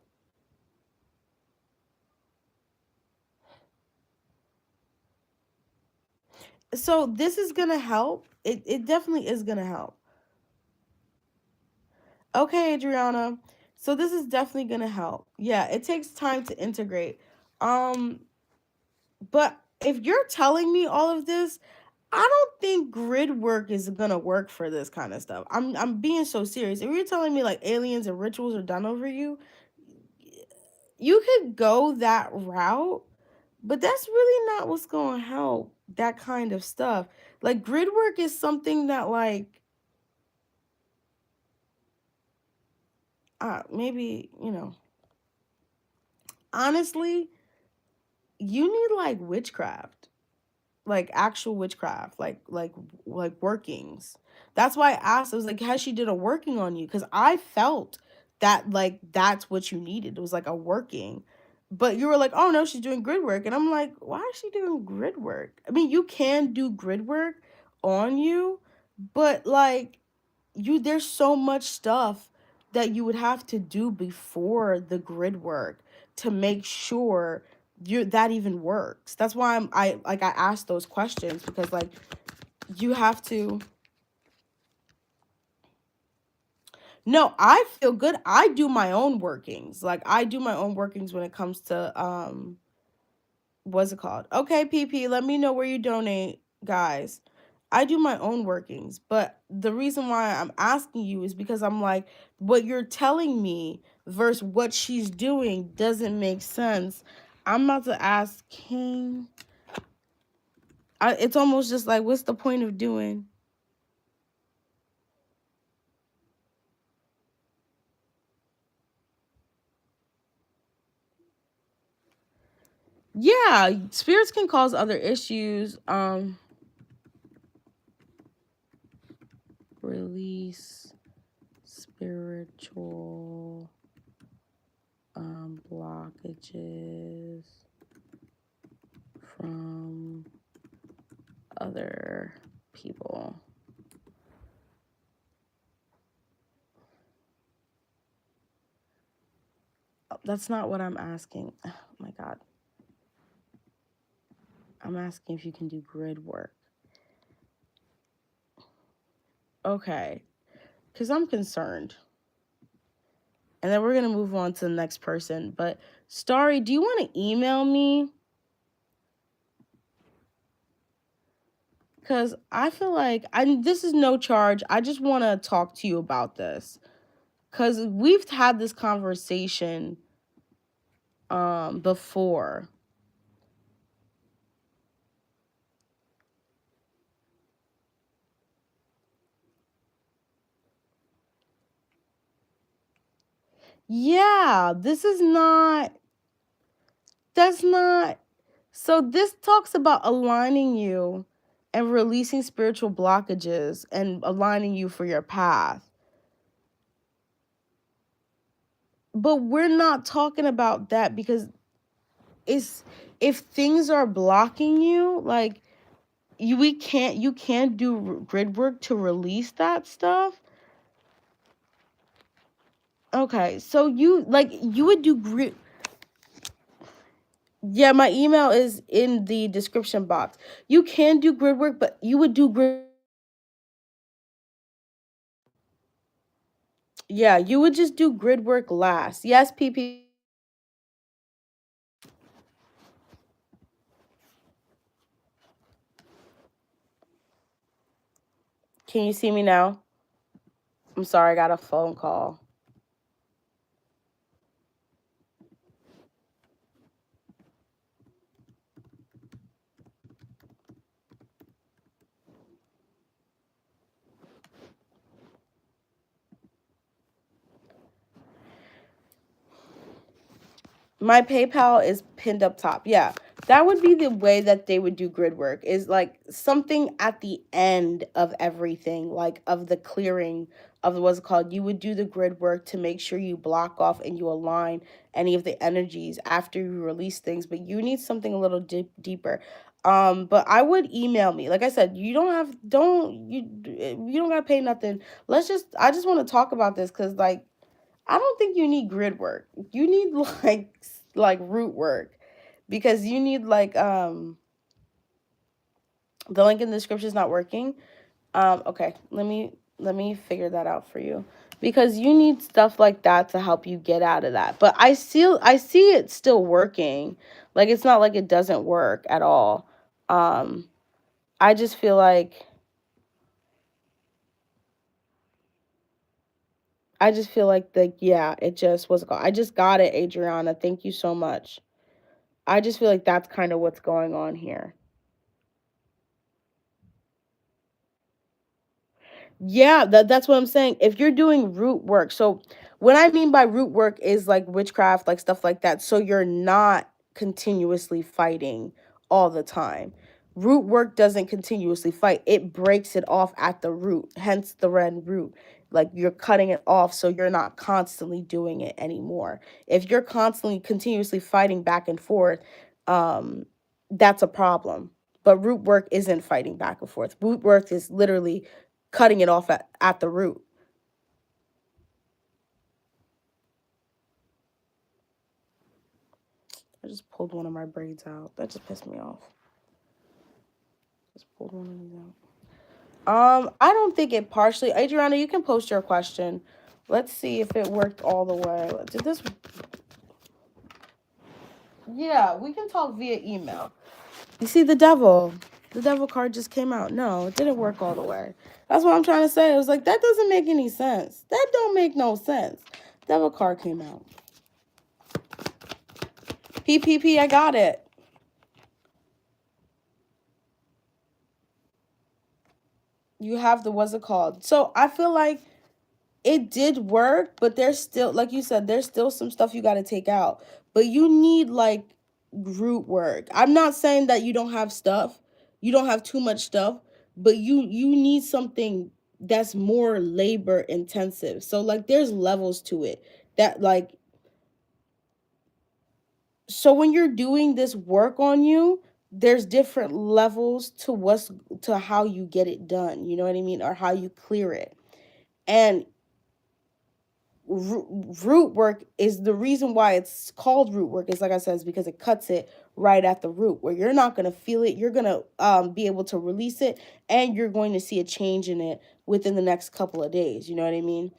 So this is gonna help. It definitely is gonna help. Okay, Adriana. So this is definitely gonna help. Yeah, it takes time to integrate. But if you're telling me all of this, I don't think grid work is gonna work for this kind of stuff. I'm being so serious. If you're telling me aliens and rituals are done over you, you could go that route, but that's really not what's gonna help that kind of stuff. Grid work is something that maybe, honestly, you need witchcraft. like actual witchcraft, like workings. That's why I asked. I was like, has she did a working on you? Because I felt that like that's what you needed. It was like a working. But you were like, oh no, she's doing grid work. And I'm like, why is she doing grid work? I mean, you can do grid work on you, but like there's so much stuff that you would have to do before the grid work to make sure that even works. That's why I asked those questions, because like you have to. No, I feel good. I do my own workings. Like I do my own workings when it comes to what's it called? Okay, PP, let me know where you donate, guys. I do my own workings, but the reason why I'm asking you is because I'm like, what you're telling me versus what she's doing doesn't make sense. I'm about to ask King. It's almost just like, what's the point of doing? Yeah, spirits can cause other issues. Release spiritual blockages from other people. Oh, that's not what I'm asking. Oh my God. I'm asking if you can do grid work. Okay. Because I'm concerned. And then we're going to move on to the next person. But Starry, do you want to email me? Because I feel like this is no charge. I just want to talk to you about this. Because we've had this conversation before. Yeah, that's not. So this talks about aligning you and releasing spiritual blockages and aligning you for your path. But we're not talking about that, because it's if things are blocking you, like you can't do grid work to release that stuff. Okay, so you would do grid. Yeah, my email is in the description box. You can do grid work, but you would do grid. Yeah, you would just do grid work last. Yes, PP. Can you see me now? I'm sorry, I got a phone call. My PayPal is pinned up top. Yeah. That would be the way that they would do grid work, is like something at the end of everything, like of the clearing of what's it called. You would do the grid work to make sure you block off and you align any of the energies after you release things, but you need something a little deeper. But I would email me. Like I said, you don't have don't you don't gotta pay nothing. I just want to talk about this, because like I don't think you need grid work. You need like root work, because you need the link in the description is not working. Okay, let me figure that out for you, because you need stuff like that to help you get out of that. But I see it still working. Like it's not like it doesn't work at all. Um I just feel like yeah, it just was. I just got it, Adriana. Thank you so much. I just feel like that's kind of what's going on here. Yeah, that's what I'm saying. If you're doing root work, so what I mean by root work is like witchcraft, like stuff like that. So you're not continuously fighting all the time. Root work doesn't continuously fight. It breaks it off at the root, hence the red root. Like you're cutting it off so you're not constantly doing it anymore. If you're constantly continuously fighting back and forth, that's a problem. But root work isn't fighting back and forth. Root work is literally cutting it off at the root. I just pulled one of my braids out. That just pissed me off. Just pulled one of these out. I don't think it partially. Adriana, you can post your question. Let's see if it worked all the way. Did this? Yeah, we can talk via email. You see the devil. The devil card just came out. No, it didn't work all the way. That's what I'm trying to say. It was like, that doesn't make any sense. That don't make no sense. Devil card came out. PPP, I got it. You have the, what's it called? So I feel like it did work, but there's still, like you said, there's still some stuff you got to take out. But you need like root work. I'm not saying that you don't have stuff. You don't have too much stuff, but you need something that's more labor intensive. So like there's levels to it. That like, so when you're doing this work on you, there's different levels to how you get it done, you know what I mean, or how you clear it. And root work is the reason why it's called root work, is like I said, is because it cuts it right at the root, where you're not going to feel it, you're going to be able to release it, and you're going to see a change in it within the next couple of days, you know what I mean?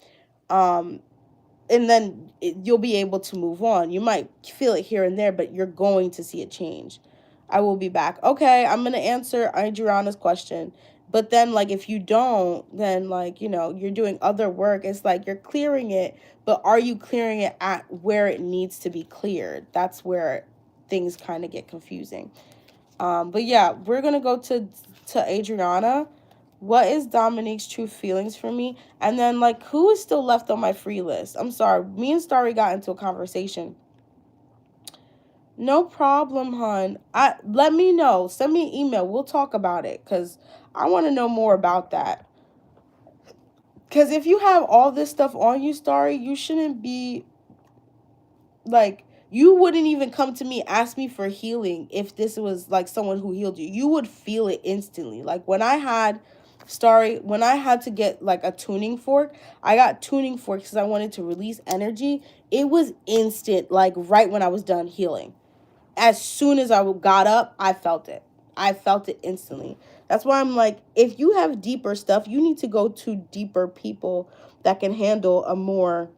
And then you'll be able to move on. You might feel it here and there, but you're going to see a change. I will be back. Okay, I'm going to answer Adriana's question. But then, like, if you don't, then, like, you know, you're doing other work. It's like you're clearing it, but are you clearing it at where it needs to be cleared? That's where things kind of get confusing. But yeah, we're going to go to Adriana. What is Dominique's true feelings for me? And then, like, who is still left on my free list? I'm sorry. Me and Starry got into a conversation. No problem, hon. Let me know. Send me an email. We'll talk about it, because I want to know more about that. Because if you have all this stuff on you, Starry, you shouldn't be, like, you wouldn't even come to me, ask me for healing if this was, like, someone who healed you. You would feel it instantly. Like, when I had to get, like, a tuning fork, I got tuning forks because I wanted to release energy. It was instant, like, right when I was done healing. As soon as I got up, I felt it. I felt it instantly. That's why I'm like, if you have deeper stuff, you need to go to deeper people that can handle a more,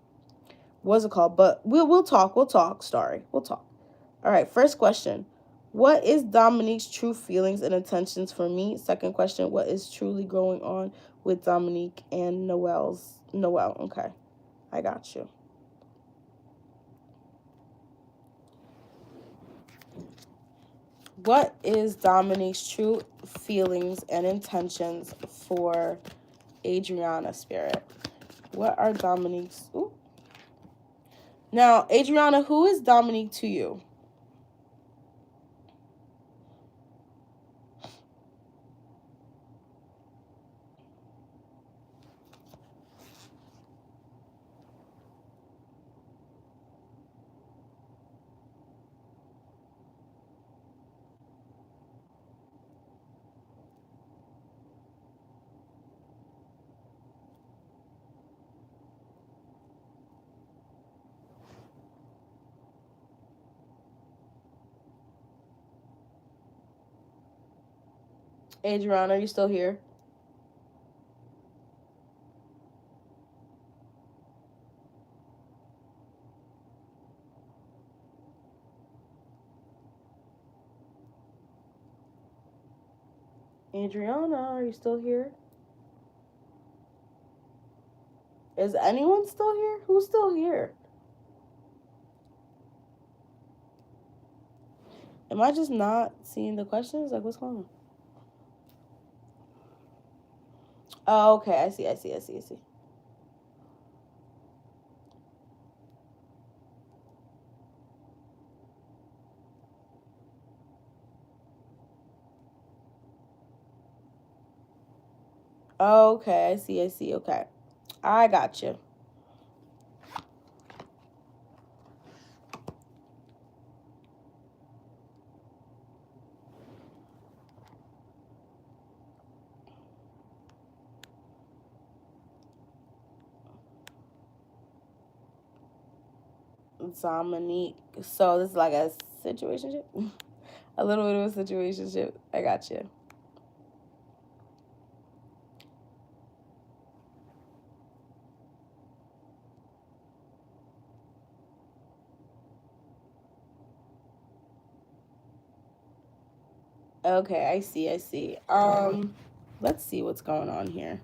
what's it called? But we'll talk, Starry. We'll talk. All right, first question. What is Dominique's true feelings and intentions for me? Second question, what is truly going on with Dominique and Noel? Okay. I got you. What is Dominique's true feelings and intentions for Adriana, Spirit? What are Dominique's... Ooh. Now, Adriana, who is Dominique to you? Adriana, are you still here? Adriana, are you still here? Is anyone still here? Who's still here? Am I just not seeing the questions? Like, what's going on? Oh, okay. I see. Okay, I see. Okay. I got you. Dominique. So this is like a situationship? A little bit of a situationship. I got you. Okay, I see, I see. Let's see what's going on here.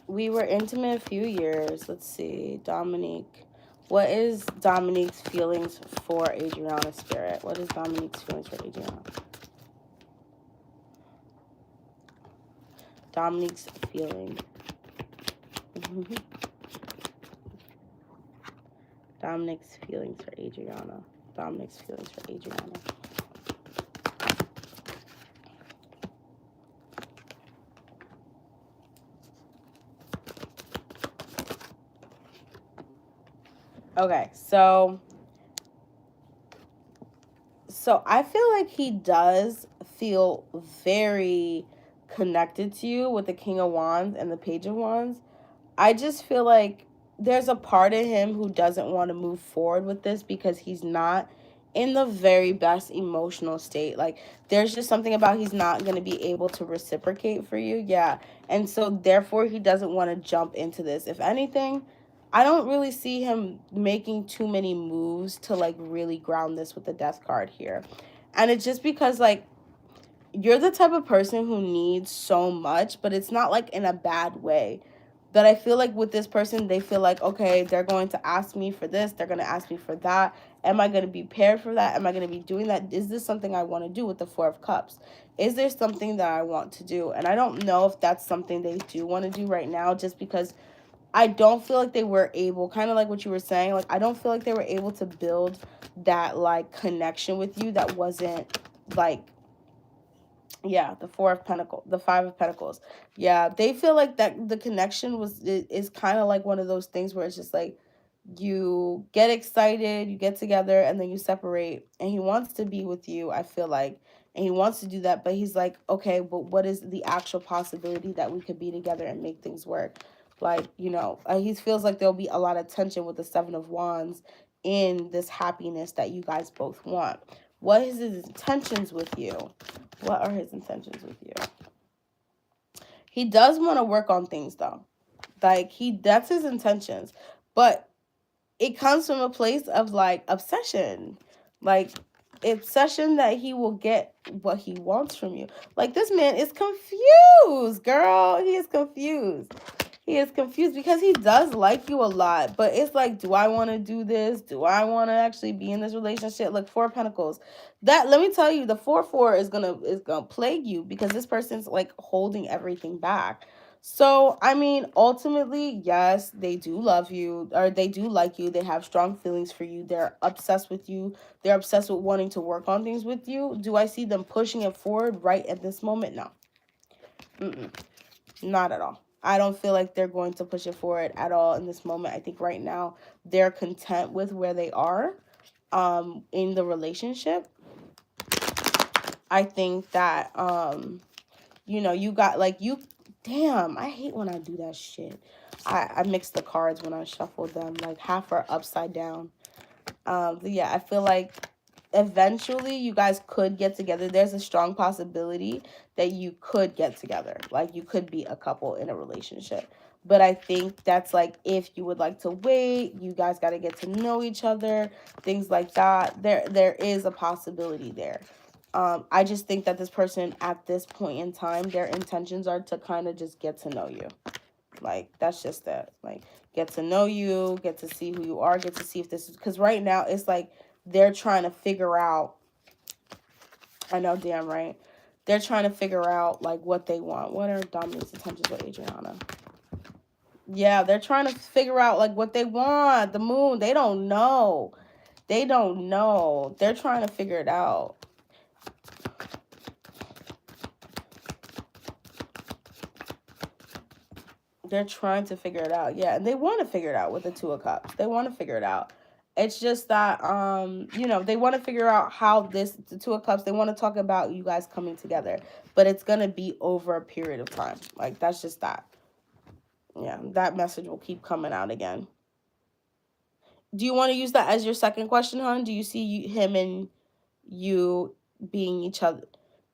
We were intimate a few years. Let's see. Dominique. What is Dominique's feelings for Adriana Spirit? What is Dominique's feelings for Adriana? Dominique's feeling. Dominique's feelings for Adriana. Dominique's feelings for Adriana. Okay, so I feel like he does feel very connected to you with the King of Wands and the Page of Wands. I just feel like there's a part of him who doesn't want to move forward with this because he's not in the very best emotional state. Like, there's just something about he's not going to be able to reciprocate for you. Yeah. And so, therefore, he doesn't want to jump into this. If anything, I don't really see him making too many moves to, like, really ground this with the Death card here. And it's just because, like, you're the type of person who needs so much, but it's not like in a bad way. But I feel like with this person, they feel like, okay, they're going to ask me for this, they're going to ask me for that. Am I going to be prepared for that? Am I going to be doing that? Is this something I want to do with the Four of Cups? Is there something that I want to do? And I don't know if that's something they do want to do right now, just because I don't feel like they were able, kind of like what you were saying, like, I don't feel like they were able to build that, like, connection with you that wasn't, like, yeah, the Five of Pentacles. Yeah, they feel like that the connection is kind of like one of those things where it's just like you get excited, you get together, and then you separate. And he wants to be with you, I feel like, and he wants to do that, but he's like, okay, but what is the actual possibility that we could be together and make things work? Like, he feels like there'll be a lot of tension with the Seven of Wands in this happiness that you guys both want. What is his intentions with you? What are his intentions with you? He does want to work on things though. Like, that's his intentions. But it comes from a place of, like, obsession. Like, obsession that he will get what he wants from you. Like, this man is confused, girl. He is confused. He is confused because he does like you a lot, but it's like, do I want to do this? Do I want to actually be in this relationship? Look, Four of Pentacles. That, let me tell you, the 4-4 is gonna plague you because this person's, like, holding everything back. So, I mean, ultimately, yes, they do love you, or they do like you. They have strong feelings for you. They're obsessed with you. They're obsessed with wanting to work on things with you. Do I see them pushing it forward right at this moment? No. Not at all. I don't feel like they're going to push it forward at all in this moment. I think right now they're content with where they are in the relationship. I think that you got, like, damn, I hate when I do that shit. I mix the cards when I shuffle them, like half are upside down. But yeah, I feel like eventually you guys could get together. There's a strong possibility that you could get together. Like, you could be a couple in a relationship. But I think that's like, if you would like to wait, you guys got to get to know each other, things like that. There is a possibility there. I just think that this person at this point in time, their intentions are to kind of just get to know you. Like, that's just it. Like, get to know you, get to see who you are, get to see if this is, because right now it's like they're trying to figure out, I know, damn right, they're trying to figure out like what they want. What are Dominique's intentions with Adriana? Yeah, they're trying to figure out like what they want. The moon, they don't know. They don't know. They're trying to figure it out. They're trying to figure it out. Yeah, and they want to figure it out with the Two of Cups. They want to figure it out. It's just that, you know, they want to figure out how the Two of Cups, they want to talk about you guys coming together. But it's going to be over a period of time. Like, that's just that. Yeah, that message will keep coming out again. Do you want to use that as your second question, hon? Do you see him and you being each other?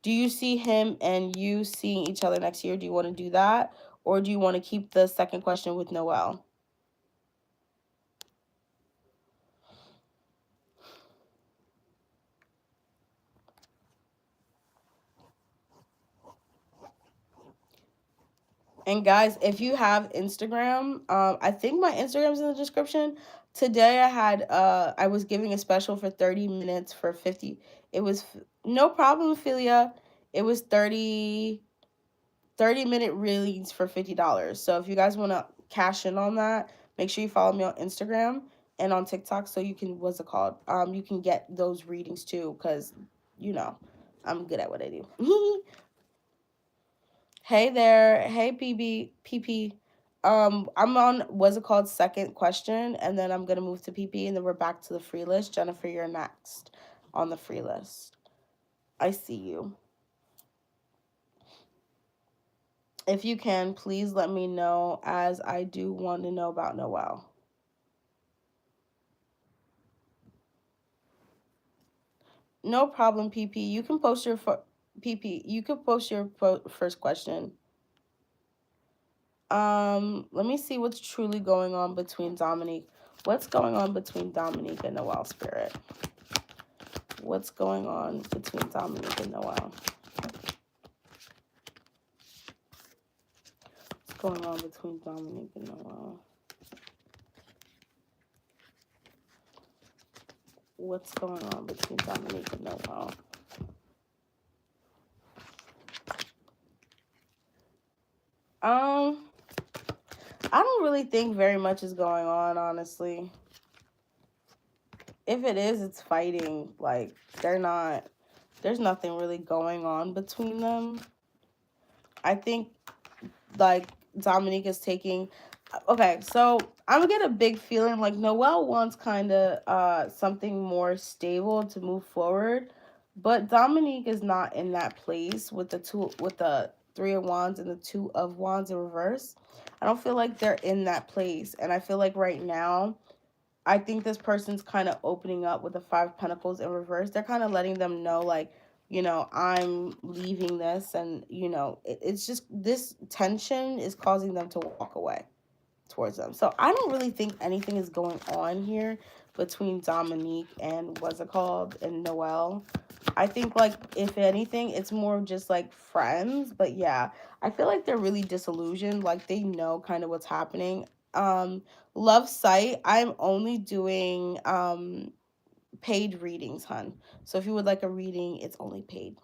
Do you see him and you seeing each other next year? Do you want to do that? Or do you want to keep the second question with Noelle? And guys, if you have Instagram, I think my Instagram's in the description. Today I was giving a special for 30 minutes for 50. It was no problem, Ophelia. It was 30-minute readings for $50. So if you guys want to cash in on that, make sure you follow me on Instagram and on TikTok so you can, what's it called? You can get those readings too, because, you know, I'm good at what I do. Hey there. Hey, PP. I'm on, what's it called, second question, and then I'm going to move to PP, and then we're back to the free list. Jennifer, you're next on the free list. I see you. If you can, please let me know, as I do want to know about Noelle. No problem, PP. You can post your PP. You can post your first question. Let me see what's truly going on between Dominique. What's going on between Dominique and Noelle, Spirit? What's going on between Dominique and Noelle? What's going on between Dominique and Noelle? What's going on between Dominique and Noelle? I don't really think very much is going on, honestly. If it is, it's fighting. Like, there's nothing really going on between them. I think, like, Dominique is taking, okay, so I'm gonna get a big feeling like Noelle wants kind of something more stable to move forward, but Dominique is not in that place with the Three of Wands and the Two of Wands in reverse. I don't feel like they're in that place, and I feel like right now, I think this person's kind of opening up with the Five of Pentacles in reverse. They're kind of letting them know, like, you know, I'm leaving this, and, you know, it's just this tension is causing them to walk away towards them. So I don't really think anything is going on here between Dominique and, what's it called, and Noelle. I think, like, if anything, it's more just like friends. But yeah, I feel like they're really disillusioned. Like, they know kind of what's happening. Love site, I'm only doing paid readings, hun. So if you would like a reading, it's only paid.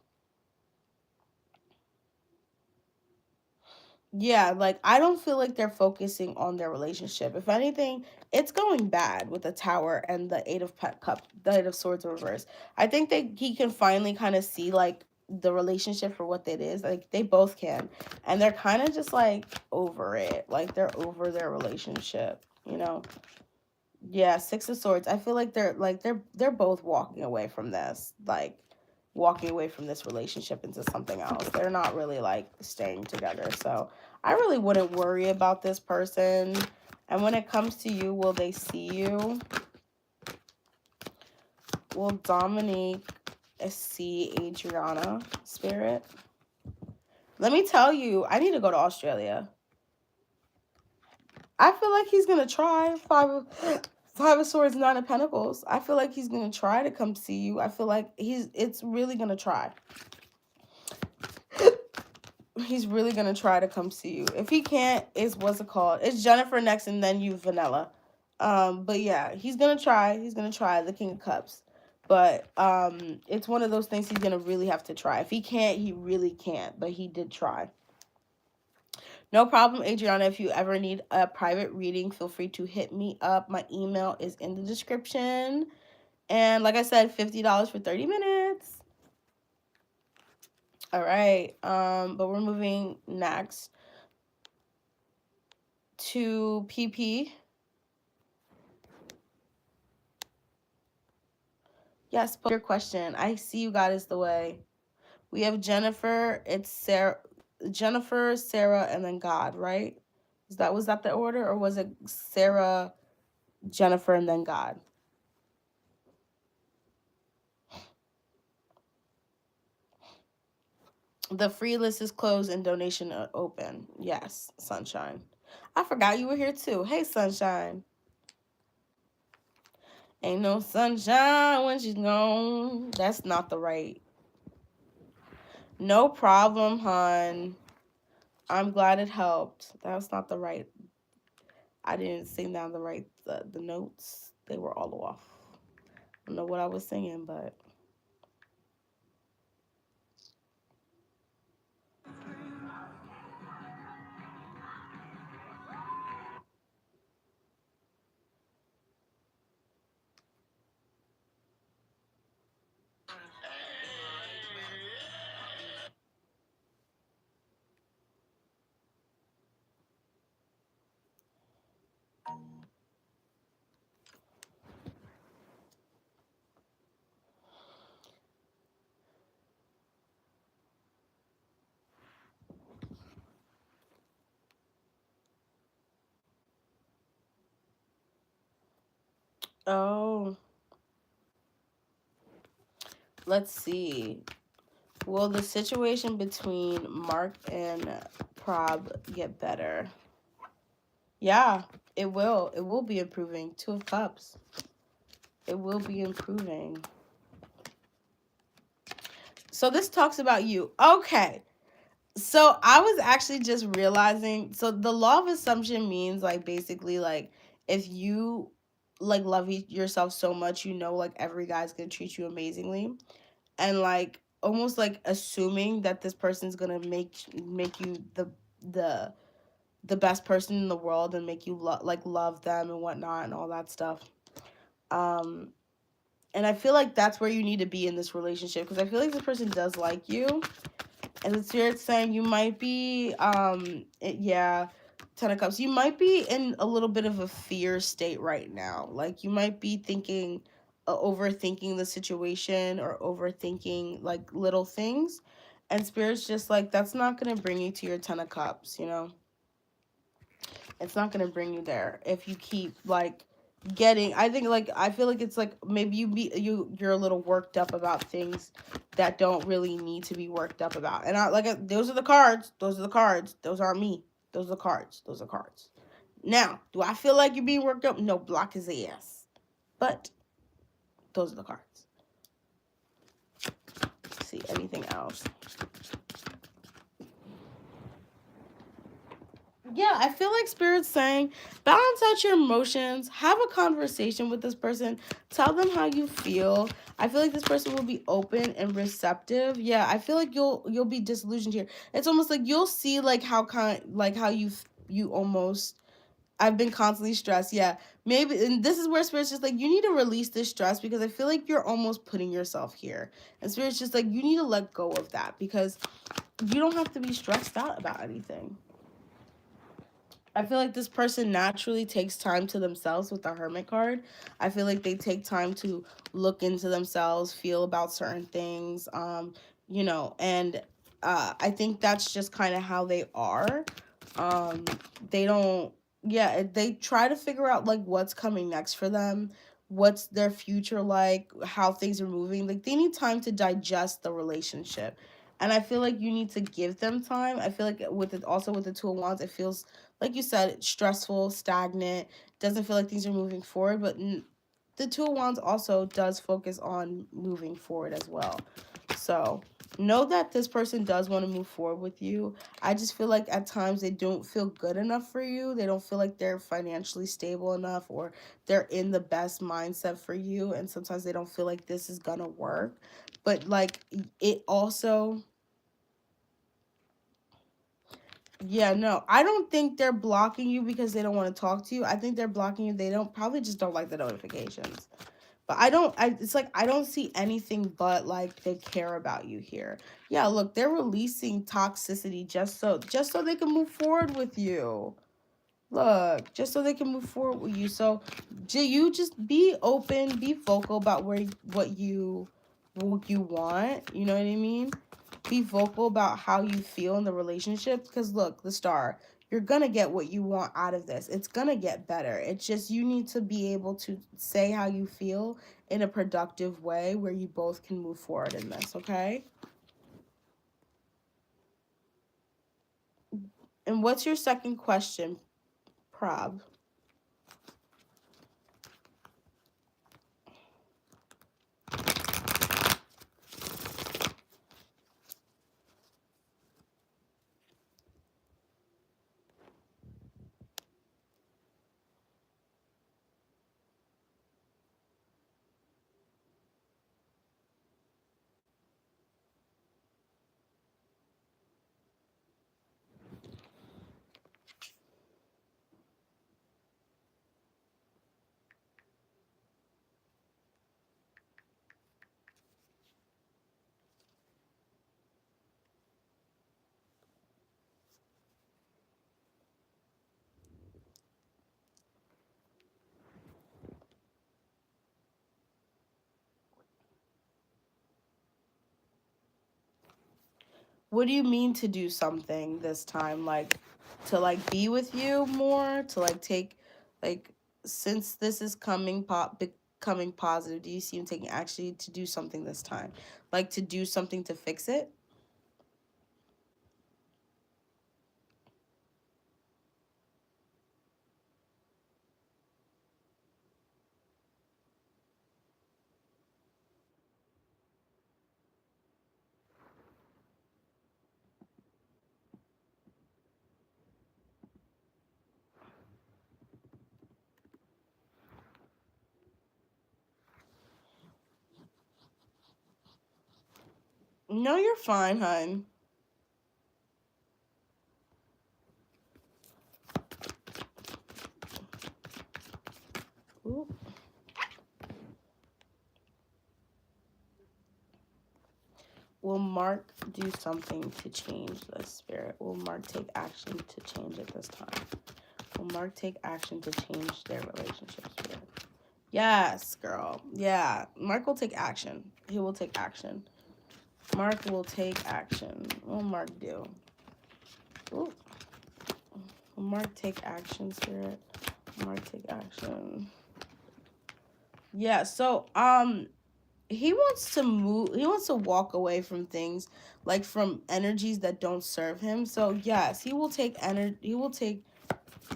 Yeah, like, I don't feel like they're focusing on their relationship. If anything, it's going bad with the Tower and the Eight of the Eight of Swords in reverse. I think he can finally kind of see, like, the relationship for what it is. Like, they both can, and they're kind of just like over it. Like, they're over their relationship, you know. Yeah, Six of Swords. I feel like they're both walking away from this, like, walking away from this relationship into something else. They're not really, like, staying together. So I really wouldn't worry about this person. And when it comes to you, will they see you? Will Dominique see Adriana, Spirit? Let me tell you, I need to go to Australia. I feel like he's gonna try. Five of Swords, Nine of Pentacles. I feel like he's gonna try to come see you. I feel like it's really gonna try. He's really gonna try to come see you. If he can't, what's it called? It's Jennifer next, and then you, Vanilla. But yeah, he's gonna try. He's gonna try the King of Cups. But it's one of those things he's gonna really have to try. If he can't, he really can't. But he did try. No problem, Adriana. If you ever need a private reading, feel free to hit me up. My email is in the description. And like I said, $50 for 30 minutes. All right. But we're moving next to PP. Yes, put your question. I see you, God is the way. We have Jennifer. It's Sarah, Jennifer, Sarah, and then God, right? Was that the order, or was it Sarah, Jennifer, and then God? The free list is closed and donation open. Yes, Sunshine. I forgot you were here too. Hey, Sunshine. Ain't no sunshine when she's gone. That's not the right. No problem, hon. I'm glad it helped. That was not the right. I didn't sing down the notes. They were all off. I don't know what I was singing, but. Oh. Let's see. Will the situation between Mark and Prob get better? Yeah, it will. It will be improving. Two of Cups. It will be improving. So this talks about you. Okay. So I was actually just realizing, so the law of assumption means like basically like if you like love yourself so much, you know, like every guy's gonna treat you amazingly, and like almost like assuming that this person's gonna make you the the best person in the world and make you love them and whatnot and all that stuff. Um, and I feel like that's where you need to be in this relationship, because I feel like this person does like you, and the spirit's saying you might be yeah, 10 of Cups, you might be in a little bit of a fear state right now. Like you might be thinking, overthinking the situation or overthinking like little things, and spirit's just like, that's not going to bring you to your 10 of Cups, you know. It's not going to bring you there if you keep like getting, I think like, I feel like it's like maybe you're a little worked up about things that don't really need to be worked up about. And I like, those are the cards. Those are the cards. Those aren't me. Those are the cards. Those are cards. Now, do I feel like you're being worked up? No, block his ass. But those are the cards. Let's see, anything else? Yeah, I feel like Spirit's saying balance out your emotions, have a conversation with this person, tell them how you feel. I feel like this person will be open and receptive. Yeah, I feel like you'll be disillusioned here. It's almost like you'll see like how you almost, I've been constantly stressed. Yeah, maybe, and this is where Spirit's just like, you need to release this stress, because I feel like you're almost putting yourself here. And Spirit's just like, you need to let go of that, because you don't have to be stressed out about anything. I feel like this person naturally takes time to themselves with the Hermit card. I feel like they take time to look into themselves, feel about certain things, you know, and I think that's just kind of how they are. They don't, yeah, they try to figure out like what's coming next for them, what's their future like, how things are moving. Like, they need time to digest the relationship. And I feel like you need to give them time. I feel like with it, also with the Two of Wands, it feels, like you said, stressful, stagnant, doesn't feel like things are moving forward. But the Two of Wands also does focus on moving forward as well. So know that this person does want to move forward with you. I just feel like at times they don't feel good enough for you. They don't feel like they're financially stable enough, or they're in the best mindset for you. And sometimes they don't feel like this is gonna work. But like, it also, yeah, no, I don't think they're blocking you because they don't want to talk to you. I think they're blocking you. They don't, probably just don't like the notifications. But it's like, I don't see anything but like they care about you here. Yeah, look, they're releasing toxicity just so they can move forward with you. Look, just so they can move forward with you. So you just be open, be vocal about what you want. You know what I mean? Be vocal about how you feel in the relationship. Because look, the star, you're gonna get what you want out of this. It's gonna get better. It's just you need to be able to say how you feel in a productive way where you both can move forward in this, okay? And what's your second question, Prob? What do you mean to do something this time? Like, to like be with you more, to like take, like, since this is becoming positive, do you see him taking action to do something this time? Like, to do something to fix it? No, you're fine, hun. Ooh. Will Mark do something to change the spirit? Will Mark take action to change it this time? Will Mark take action to change their relationship spirit? Yes, girl. Yeah. Mark will take action. He will take action. Mark will take action. What will Mark do? Ooh. Will Mark take action, Spirit? Mark take action. Yeah, so he wants to move, he wants to walk away from things, like from energies that don't serve him. So yes, he will take,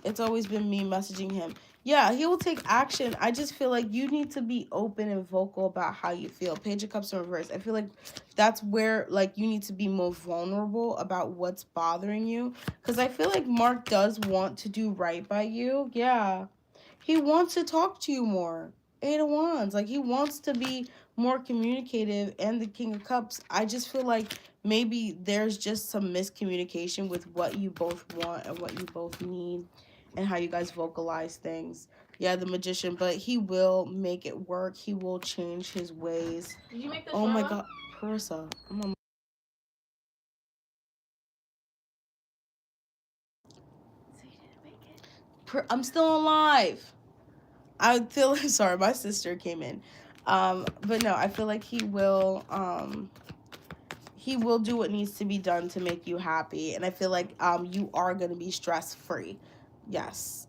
it's always been me messaging him. Yeah, he will take action. I just feel like you need to be open and vocal about how you feel. Page of Cups in reverse. I feel like that's where, like, you need to be more vulnerable about what's bothering you. Because I feel like Mark does want to do right by you. Yeah. He wants to talk to you more. Eight of Wands. Like, he wants to be more communicative. And the King of Cups, I just feel like maybe there's just some miscommunication with what you both want and what you both need and how you guys vocalize things. Yeah, the Magician, but he will make it work. He will change his ways. Did you make the Oh my God, Carissa, I'm still alive. I feel sorry, my sister came in. But no, I feel like he will do what needs to be done to make you happy, and I feel like you are going to be stress free. Yes.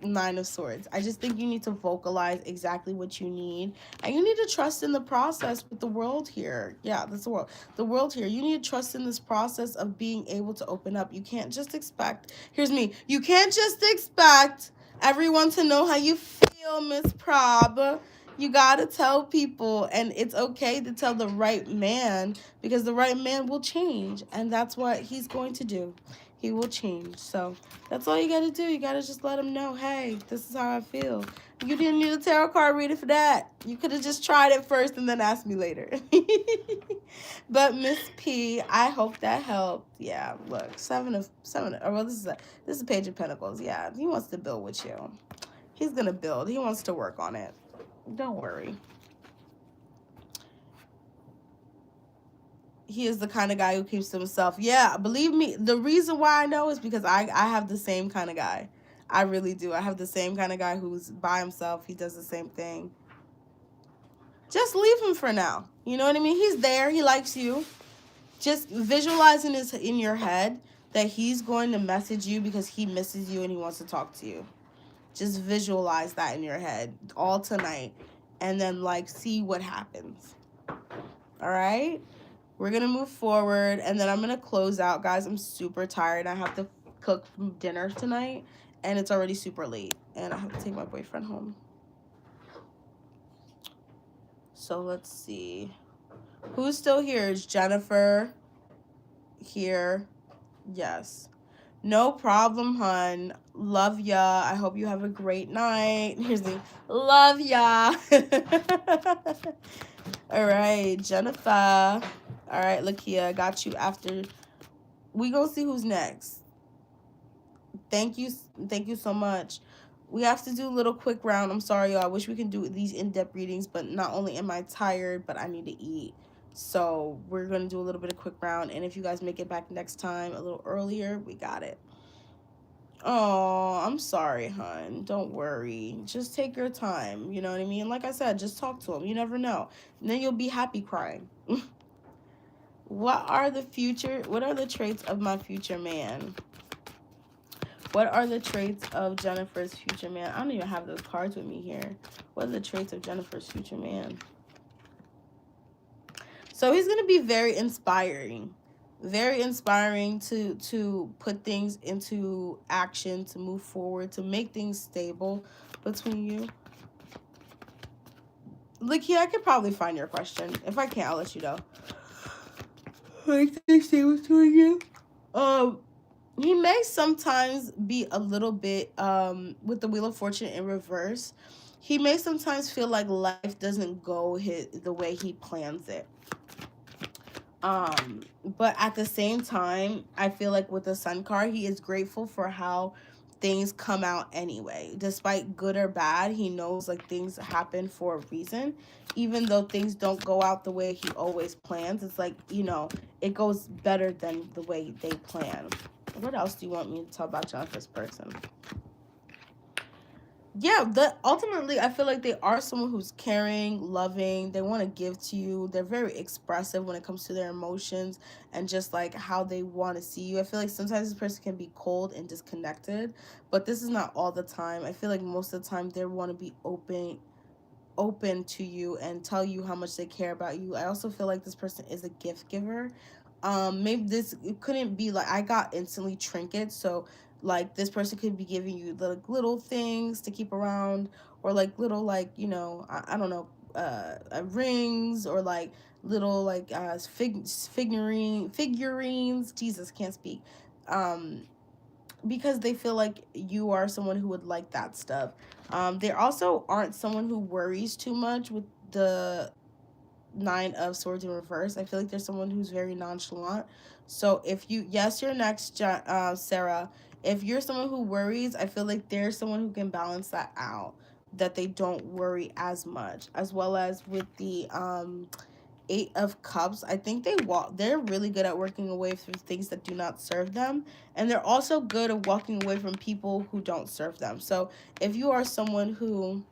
Nine of Swords. I just think you need to vocalize exactly what you need. And you need to trust in the process with the world here. Yeah, that's the world. The world here. You need to trust in this process of being able to open up. You can't just expect, here's me, you can't just expect everyone to know how you feel, Miss Prob. You gotta tell people, and it's okay to tell the right man, because the right man will change, and that's what he's going to do. He will change. So that's all you gotta do. You gotta just let him know, hey, this is how I feel. You didn't need a tarot card reader for that. You could have just tried it first and then asked me later. But Miss P, I hope that helped. Yeah, look, seven of, well, this is a Page of Pentacles. Yeah, he wants to build with you. He's gonna build. He wants to work on it. Don't worry. He is the kind of guy who keeps to himself. Yeah, believe me, the reason why I know is because I have the same kind of guy. I really do. I have the same kind of guy who's by himself. He does the same thing. Just leave him for now. You know what I mean? He's there. He likes you. Just visualizing this in your head that he's going to message you because he misses you and he wants to talk to you. Just visualize that in your head all tonight and then like see what happens. All right? We're going to move forward and then I'm going to close out, guys. I'm super tired. I have to cook dinner tonight and it's already super late and I have to take my boyfriend home. So let's see. Who's still here? Is Jennifer here? Yes. No problem, hun. Love ya. I hope you have a great night. Here's the love ya. All right, Jennifer. All right, Lakia, got you after. We gonna see who's next. Thank you so much. We have to do a little quick round. I'm sorry, y'all. I wish we can do these in-depth readings, but not only am I tired, but I need to eat. So we're gonna do a little bit of quick round, and if you guys make it back next time a little earlier, we got it. Oh, I'm sorry, hun. Don't worry. Just take your time. You know what I mean? Like I said, just talk to him. You never know. And then you'll be happy crying. What are the traits of my future man? What are the traits of Jennifer's future man? I don't even have those cards with me here. What are the traits of Jennifer's future man? So he's going to be very inspiring. Very inspiring to put things into action, to move forward, to make things stable between you. Look here, I could probably find your question. If I can't, I'll let you know. Like they say between you. He may sometimes be a little bit with the Wheel of Fortune in reverse. He may sometimes feel like life doesn't go the way he plans it. But at the same time, I feel like with the Sun card, he is grateful for how things come out anyway. Despite good or bad, he knows like things happen for a reason. Even though things don't go out the way he always plans, it's like, you know, it goes better than the way they plan. What else do you want me to talk about Jennifer's person? Yeah, ultimately, I feel like they are someone who's caring, loving. They want to give to you. They're very expressive when it comes to their emotions and just like how they want to see you. I feel like sometimes this person can be cold and disconnected, but this is not all the time. I feel like most of the time they want to be open to you and tell you how much they care about you. I also feel like this person is a gift giver. Maybe it couldn't be like I got instantly trinkets, so like this person could be giving you the little things to keep around, or like little like, you know, I don't know, rings, or like little like figurines. Jesus, can't speak. Because they feel like you are someone who would like that stuff. They also aren't someone who worries too much with the Nine of Swords in reverse. I feel like there's someone who's very nonchalant. So if you, yes, you're next, Sarah. If you're someone who worries, I feel like there's someone who can balance that out, that they don't worry as much. As well as with the Eight of Cups, I think they're really good at working away from things that do not serve them, and they're also good at walking away from people who don't serve them. So if you are someone who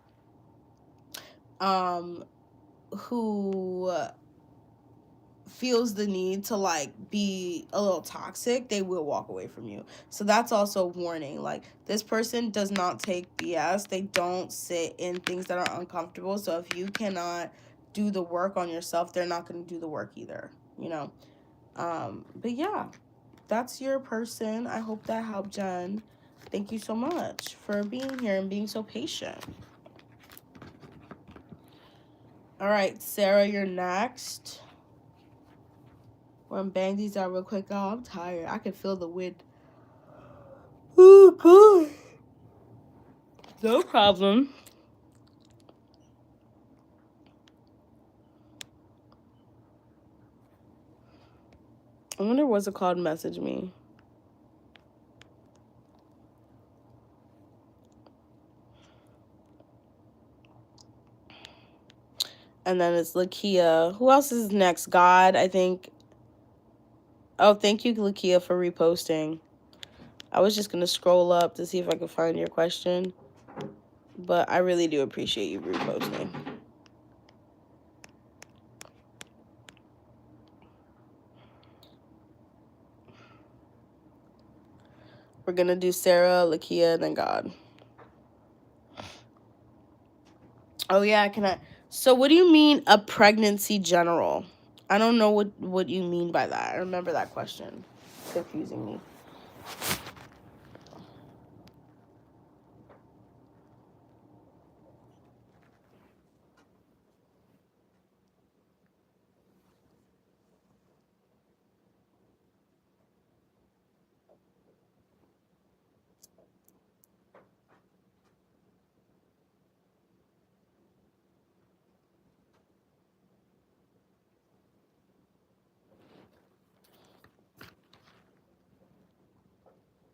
feels the need to like be a little toxic, they will walk away from you. So that's also a warning. Like, this person does not take BS. They don't sit in things that are uncomfortable. So if you cannot do the work on yourself, they're not going to do the work either, you know. But yeah, that's your person. I hope that helped, Jen. Thank you so much for being here and being so patient. All right, Sarah, you're next. We're gonna bang these out real quick. Oh, I'm tired. I can feel the wind. Oh, God. No problem. I wonder what's it called message me. And then it's Lakia. Who else is next? God, I think. Oh, thank you, Lakia, for reposting. I was just going to scroll up to see if I could find your question. But I really do appreciate you reposting. We're going to do Sarah, Lakia, and then God. Oh, yeah, can I? So what do you mean a pregnancy general? I don't know what you mean by that. I remember that question. It's confusing me.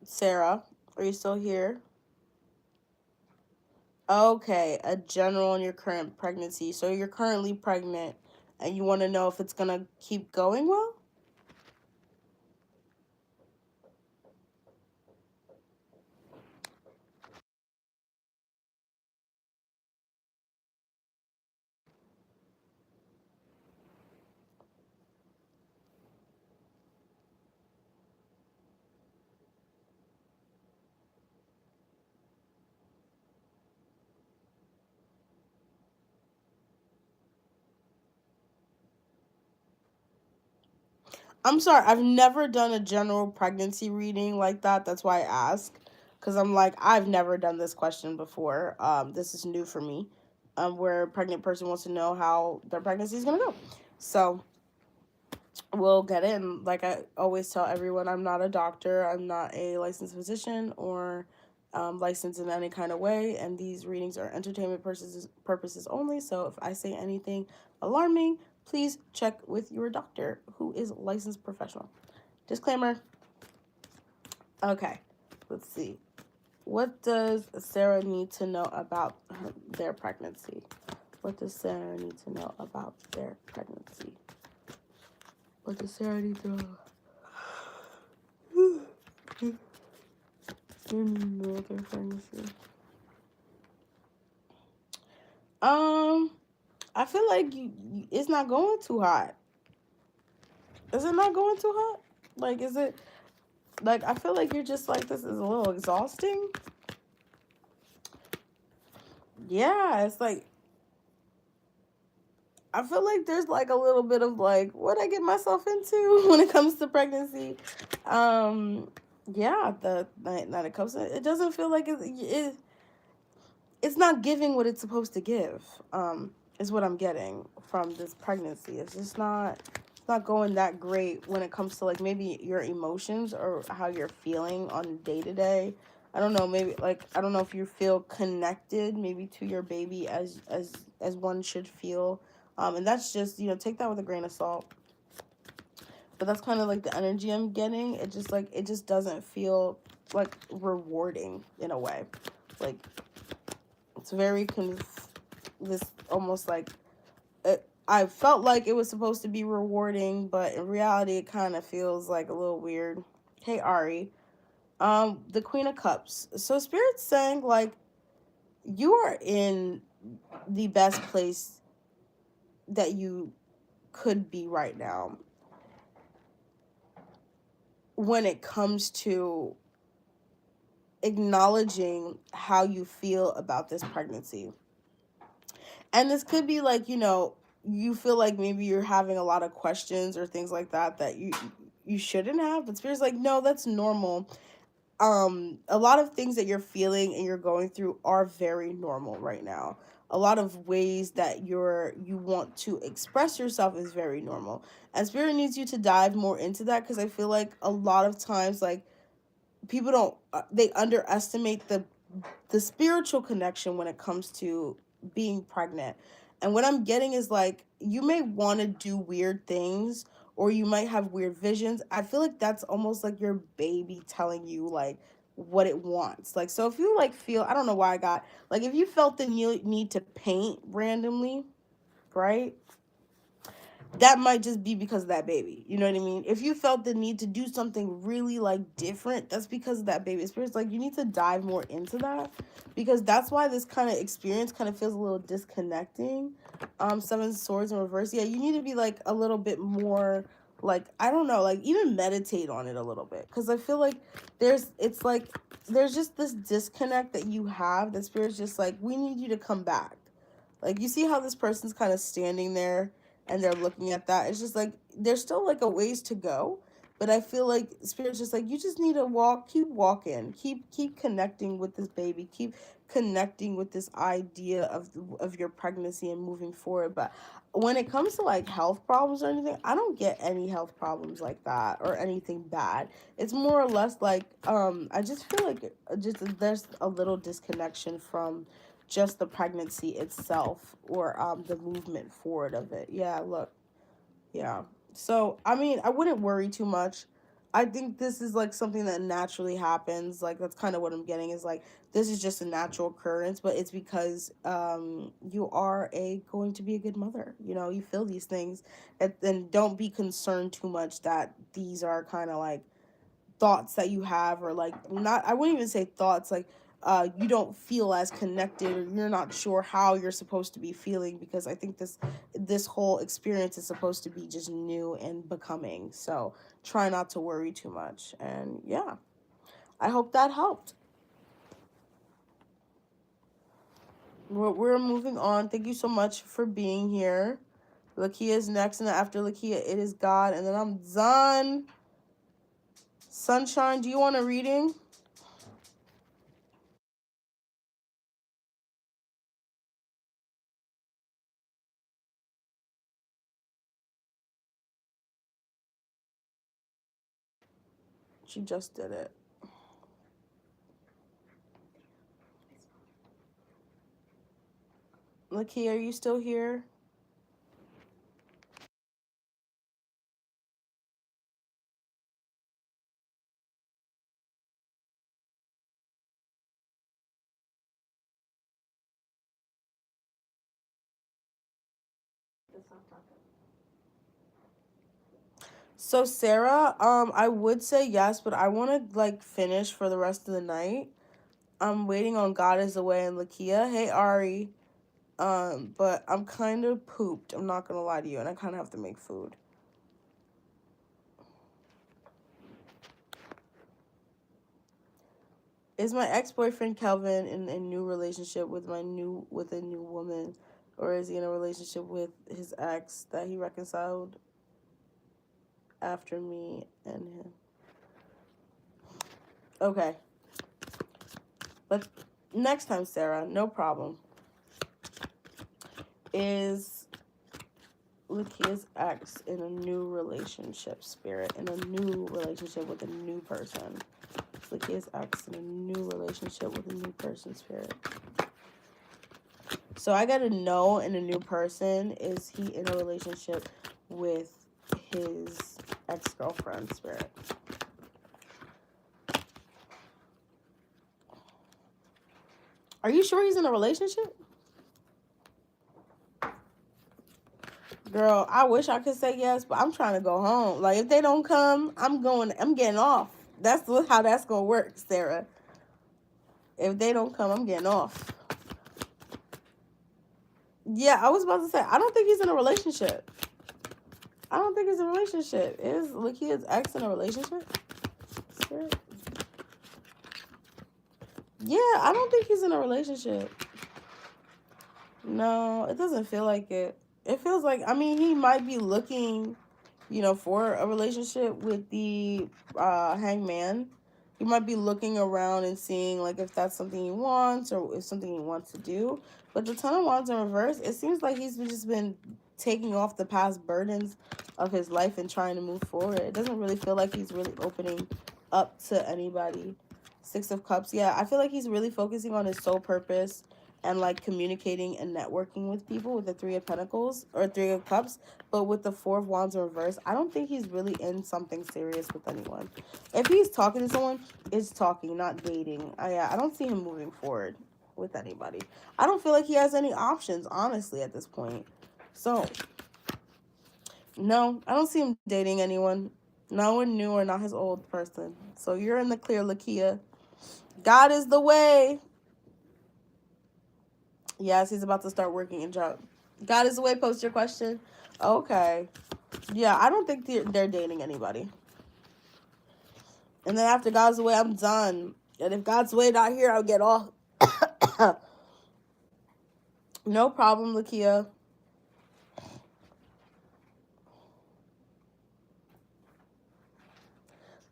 Sarah, are you still here? Okay, a general in your current pregnancy. So you're currently pregnant and you want to know if it's going to keep going well? I'm sorry, I've never done a general pregnancy reading like that. That's why I ask. Because I'm like, I've never done this question before. This is new for me. Where a pregnant person wants to know how their pregnancy is going to go. So we'll get in. Like I always tell everyone, I'm not a doctor. I'm not a licensed physician or licensed in any kind of way. And these readings are entertainment purposes only. So if I say anything alarming, please check with your doctor who is a licensed professional. Disclaimer. Okay, let's see. What does Sarah need to know about their pregnancy? What does Sarah need to know about their pregnancy? What does Sarah need to know? Their pregnancy. I feel like it's not going too hot. Is it not going too hot? Like, is it, like, I feel like you're just like, this is a little exhausting. Yeah, it's like, I feel like there's like a little bit of like, what I get myself into when it comes to pregnancy. Yeah, that it comes to, it doesn't feel like it's not giving what it's supposed to give. Is what I'm getting from this pregnancy. It's not going that great when it comes to like maybe your emotions or how you're feeling on day to day. I don't know, maybe like I don't know if you feel connected maybe to your baby as one should feel. And that's just, take that with a grain of salt. But that's kind of like the energy I'm getting. It just doesn't feel like rewarding in a way. Like it's very this almost like I felt like it was supposed to be rewarding, but in reality, it kind of feels like a little weird. Hey, Ari. The Queen of Cups. So Spirit's saying, like, you are in the best place that you could be right now. when it comes to acknowledging how you feel about this pregnancy. And this could be like, you feel like maybe you're having a lot of questions or things like that that you shouldn't have, but Spirit's like, no, that's normal. A lot of things that you're feeling and you're going through are very normal right now. A lot of ways that you want to express yourself is very normal. And Spirit needs you to dive more into that, because I feel like a lot of times, like, people don't they underestimate the spiritual connection when it comes to being pregnant. And what I'm getting is, like, you may want to do weird things, or you might have weird visions. I feel like that's almost like your baby telling you, like, what it wants. Like, so if you, like, feel, I don't know why I got, like, if you felt the need to paint randomly, right? That might just be because of that baby. You know what I mean? If you felt the need to do something really, like, different, that's because of that baby. Spirit's like, you need to dive more into that, because that's why this kind of experience kind of feels a little disconnecting. Seven Swords in reverse. Yeah, you need to be, like, a little bit more, like, I don't know, like, even meditate on it a little bit, because I feel like there's just this disconnect that you have, that Spirit's just like, we need you to come back. Like, you see how this person's kind of standing there and they're looking at that. It's just like, there's still, like, a ways to go. But I feel like Spirit's just like, you just need to keep walking, keep connecting with this baby, keep connecting with this idea of your pregnancy and moving forward. But when it comes to, like, health problems or anything, I don't get any health problems like that or anything bad. It's more or less like, I just feel like there's a little disconnection from just the pregnancy itself, or the movement forward of it. Yeah, look. Yeah. So, I mean, I wouldn't worry too much. I think this is, like, something that naturally happens. Like, that's kind of what I'm getting, is like, this is just a natural occurrence, but it's because you are going to be a good mother. You feel these things, and don't be concerned too much that these are kind of like thoughts that you have, or, like, not, I wouldn't even say thoughts, like, you don't feel as connected, or you're not sure how you're supposed to be feeling, because I think this whole experience is supposed to be just new and becoming. So try not to worry too much. And yeah, I hope that helped. We're moving on. Thank you so much for being here. Lakia is next, and then after Lakia, it is God, and then I'm done. Sunshine, do you want a reading? She just did it. Lakia, are you still here? So Sarah, I would say yes, but I want to, like, finish for the rest of the night. I'm waiting on God is Away and Lakia. Hey Ari, but I'm kind of pooped. I'm not gonna lie to you, and I kind of have to make food. Is my ex-boyfriend Kelvin in a new relationship with a new woman, or is he in a relationship with his ex that he reconciled after me and him? Okay, but next time, Sarah, no problem. Is Lakia's ex in a new relationship, Spirit, in a new relationship with a new person? Lakia's ex in a new relationship with a new person, Spirit. So I gotta know, in a new person, is he in a relationship with his ex-girlfriend, Spirit? Are you sure he's in a relationship? Girl, I wish I could say yes, but I'm trying to go home. Like, if they don't come, I'm getting off. That's how that's gonna work, Sarah. If they don't come, I'm getting off. Yeah, I was about to say, I don't think he's in a relationship. I don't think he's in a relationship. Is Lakia's ex in a relationship? Spirit? Yeah, I don't think he's in a relationship. No, it doesn't feel like it. It feels like, I mean, he might be looking, for a relationship with the hangman. He might be looking around and seeing, like, if that's something he wants or if something he wants to do. But the Ton of Wands in reverse, it seems like he's just been taking off the past burdens of his life and trying to move forward. It doesn't really feel like he's really opening up to anybody. Six of Cups. Yeah, I feel like he's really focusing on his soul purpose and like communicating and networking with people with the Three of Pentacles or Three of Cups. But with the Four of Wands in reverse, I don't think he's really in something serious with anyone. If he's talking to someone, it's talking, not dating. I don't see him moving forward with anybody. I don't feel like he has any options, honestly, at this point. So, no, I don't see him dating anyone. No one new or not his old person. So you're in the clear, Lakia. God is the way. Yes, he's about to start working a job. God is the way. Post your question. Okay. Yeah, I don't think they're dating anybody. And then after God's way, I'm done. And if God's way not here, I'll get off. No problem, Lakia.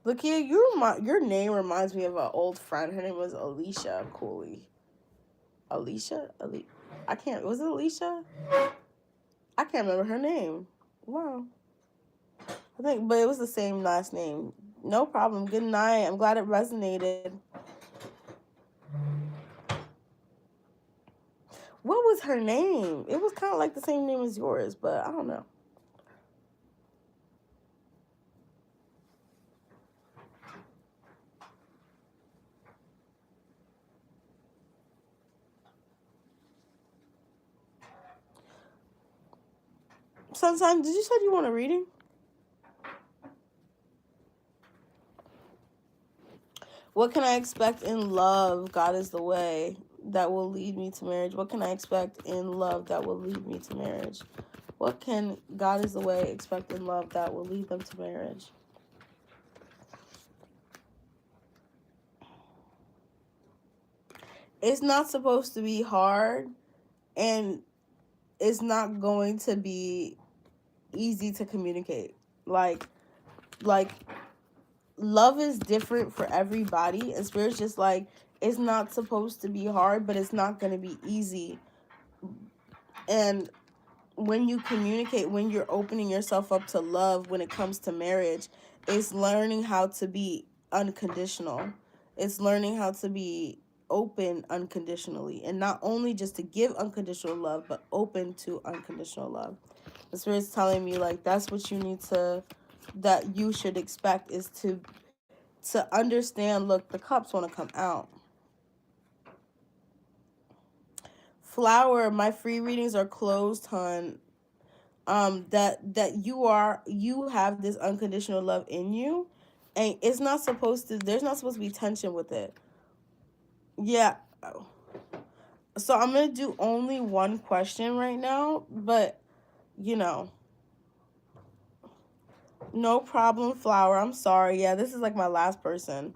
Lakia, your name reminds me of an old friend. Her name was Alicia Cooley. Alicia? I can't. Was it Alicia? I can't remember her name. Wow. I think, but it was the same last name. No problem. Good night. I'm glad it resonated. What was her name? It was kind of like the same name as yours, but I don't know. Sunshine, did you say you want a reading? What can I expect in love? God is the way that will lead me to marriage. What can I expect in love that will lead me to marriage? What can God is the way expect in love that will lead them to marriage? It's not supposed to be hard, and it's not going to be easy to communicate. Like love is different for everybody, and Spirit's just like, it's not supposed to be hard, but it's not going to be easy. And when you communicate, when you're opening yourself up to love, when it comes to marriage, it's learning how to be unconditional. It's learning how to be open unconditionally, and not only just to give unconditional love, but open to unconditional love. The Spirit's telling me, like, that's what you need to, that you should expect, is to understand. Look, the cups want to come out. Flower, my free readings are closed, hun. That you have this unconditional love in you, and it's not supposed to, there's not supposed to be tension with it. Yeah. So I'm gonna do only one question right now, but no problem, Flower. I'm sorry. Yeah, this is like my last person.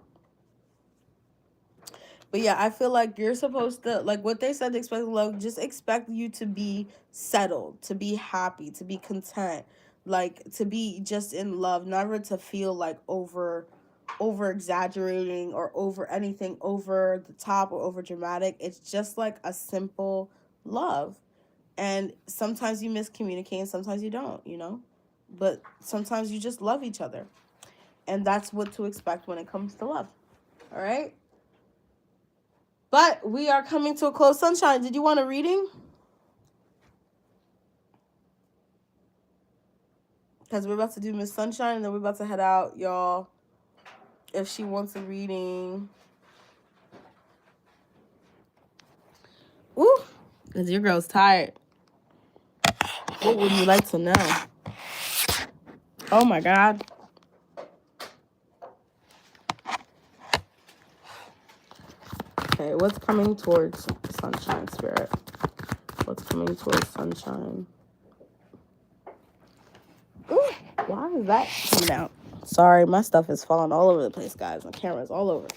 But yeah, I feel like you're supposed to, like what they said, expect love, just expect you to be settled, to be happy, to be content, like to be just in love, never to feel like over exaggerating or over anything over the top or over dramatic. It's just like a simple love. And sometimes you miscommunicate and sometimes you don't, but sometimes you just love each other. And that's what to expect when it comes to love. All right? But we are coming to a close. Sunshine, did you want a reading? Because we're about to do Miss Sunshine, and then we're about to head out, y'all. If she wants a reading. Ooh, because your girl's tired. What would you like to know? Oh, my God. Okay, what's coming towards Sunshine, Spirit? What's coming towards Sunshine? Ooh, why is that coming out? Sorry, my stuff is falling all over the place, guys. My camera's all over.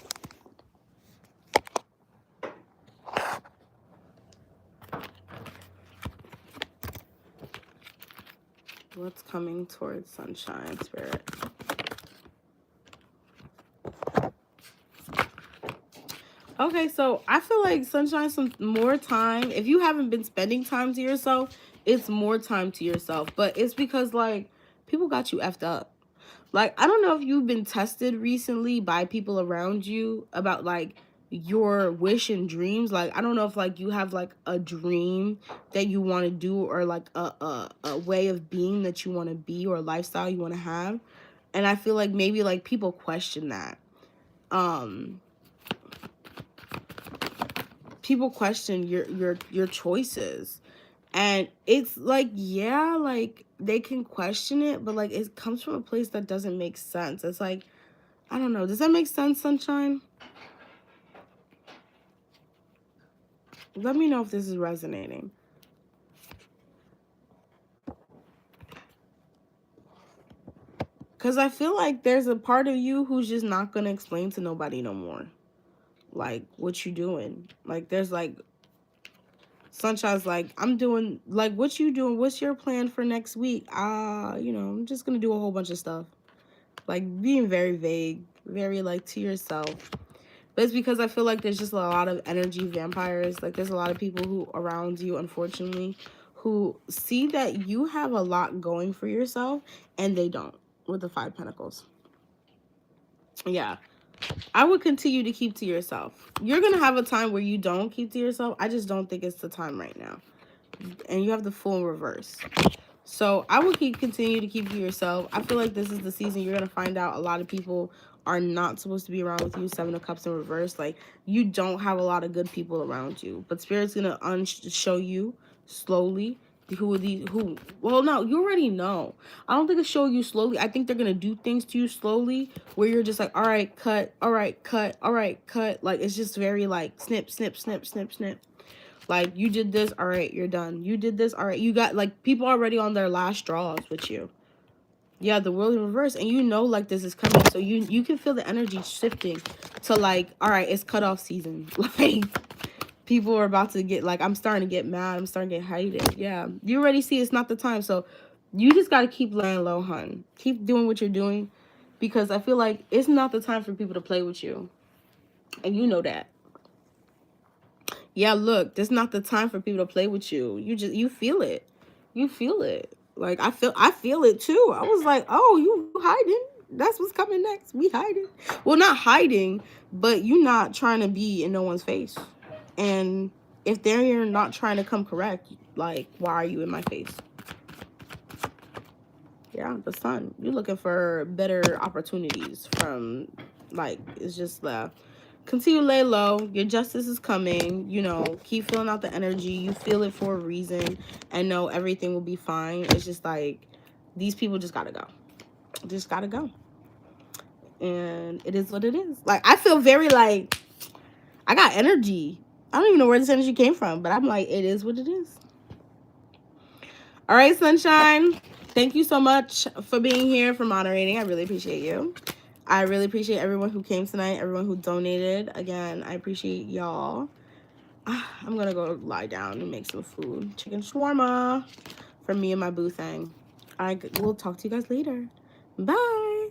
What's coming towards Sunshine, Spirit? Okay, so I feel like Sunshine, some more time. If you haven't been spending time to yourself, it's more time to yourself. But it's because, like, people got you effed up. Like, I don't know if you've been tested recently by people around you about, like, your wish and dreams. Like, I don't know if, like, you have, like, a dream that you want to do, or, like, a way of being that you want to be, or a lifestyle you want to have. And I feel like maybe, like, people question that. People question your choices. And it's like, yeah, like, they can question it, but, like, it comes from a place that doesn't make sense. It's like, I don't know. Does that make sense, Sunshine? Let me know if this is resonating. Because I feel like there's a part of you who's just not going to explain to nobody no more, like, what you doing. Like, there's, like, Sunshine's like, I'm doing, like, what you doing? What's your plan for next week? You know, I'm just going to do a whole bunch of stuff. Like, being very vague, very, like, to yourself. But it's because I feel like there's just a lot of energy vampires. Like, there's a lot of people who around you, unfortunately, who see that you have a lot going for yourself, and they don't, with the 5 Pentacles. Yeah. I would continue to keep to yourself. You're going to have a time where you don't keep to yourself. I just don't think it's the time right now. And you have the full reverse. So I would continue to keep to yourself. I feel like this is the season you're going to find out a lot of people are not supposed to be around with you. 7 of Cups in reverse. Like, you don't have a lot of good people around you. But Spirit's going to show you slowly who are these, who, well, no, you already know. I don't think it's show you slowly. I think they're going to do things to you slowly where you're just like, all right, cut, all right, cut, all right, cut. Like, it's just very like snip, snip, snip, snip, snip. Like, you did this, all right, you're done. You did this, all right. You got, like, people already on their last straws with you. Yeah, the world in reverse. And you know, like, this is coming. So you can feel the energy shifting to, like, all right, it's cutoff season. Like, people are about to get, like, I'm starting to get mad. I'm starting to get heightened. Yeah, you already see it's not the time. So you just got to keep laying low, hun. Keep doing what you're doing. Because I feel like it's not the time for people to play with you. And you know that. Yeah, look, this is not the time for people to play with you. You feel it. You feel it. Like, I feel it too. I was like, oh, you hiding. That's what's coming next. We hiding. Well, not hiding, but you not trying to be in no one's face. And if they're not trying to come correct, like, why are you in my face? Yeah, the sun. You're looking for better opportunities from, like, it's just continue to lay low. Your justice is coming. You know, keep filling out the energy. You feel it for a reason, and know everything will be fine. It's just like, these people just gotta go. Just gotta go. And it is what it is. Like, I feel very, like, I got energy. I don't even know where this energy came from, but I'm like, it is what it is. All right, Sunshine. Thank you so much for being here, for moderating. I really appreciate you. I really appreciate everyone who came tonight, everyone who donated. Again, I appreciate y'all. I'm going to go lie down and make some food. Chicken shawarma for me and my boo thing. We'll talk to you guys later. Bye.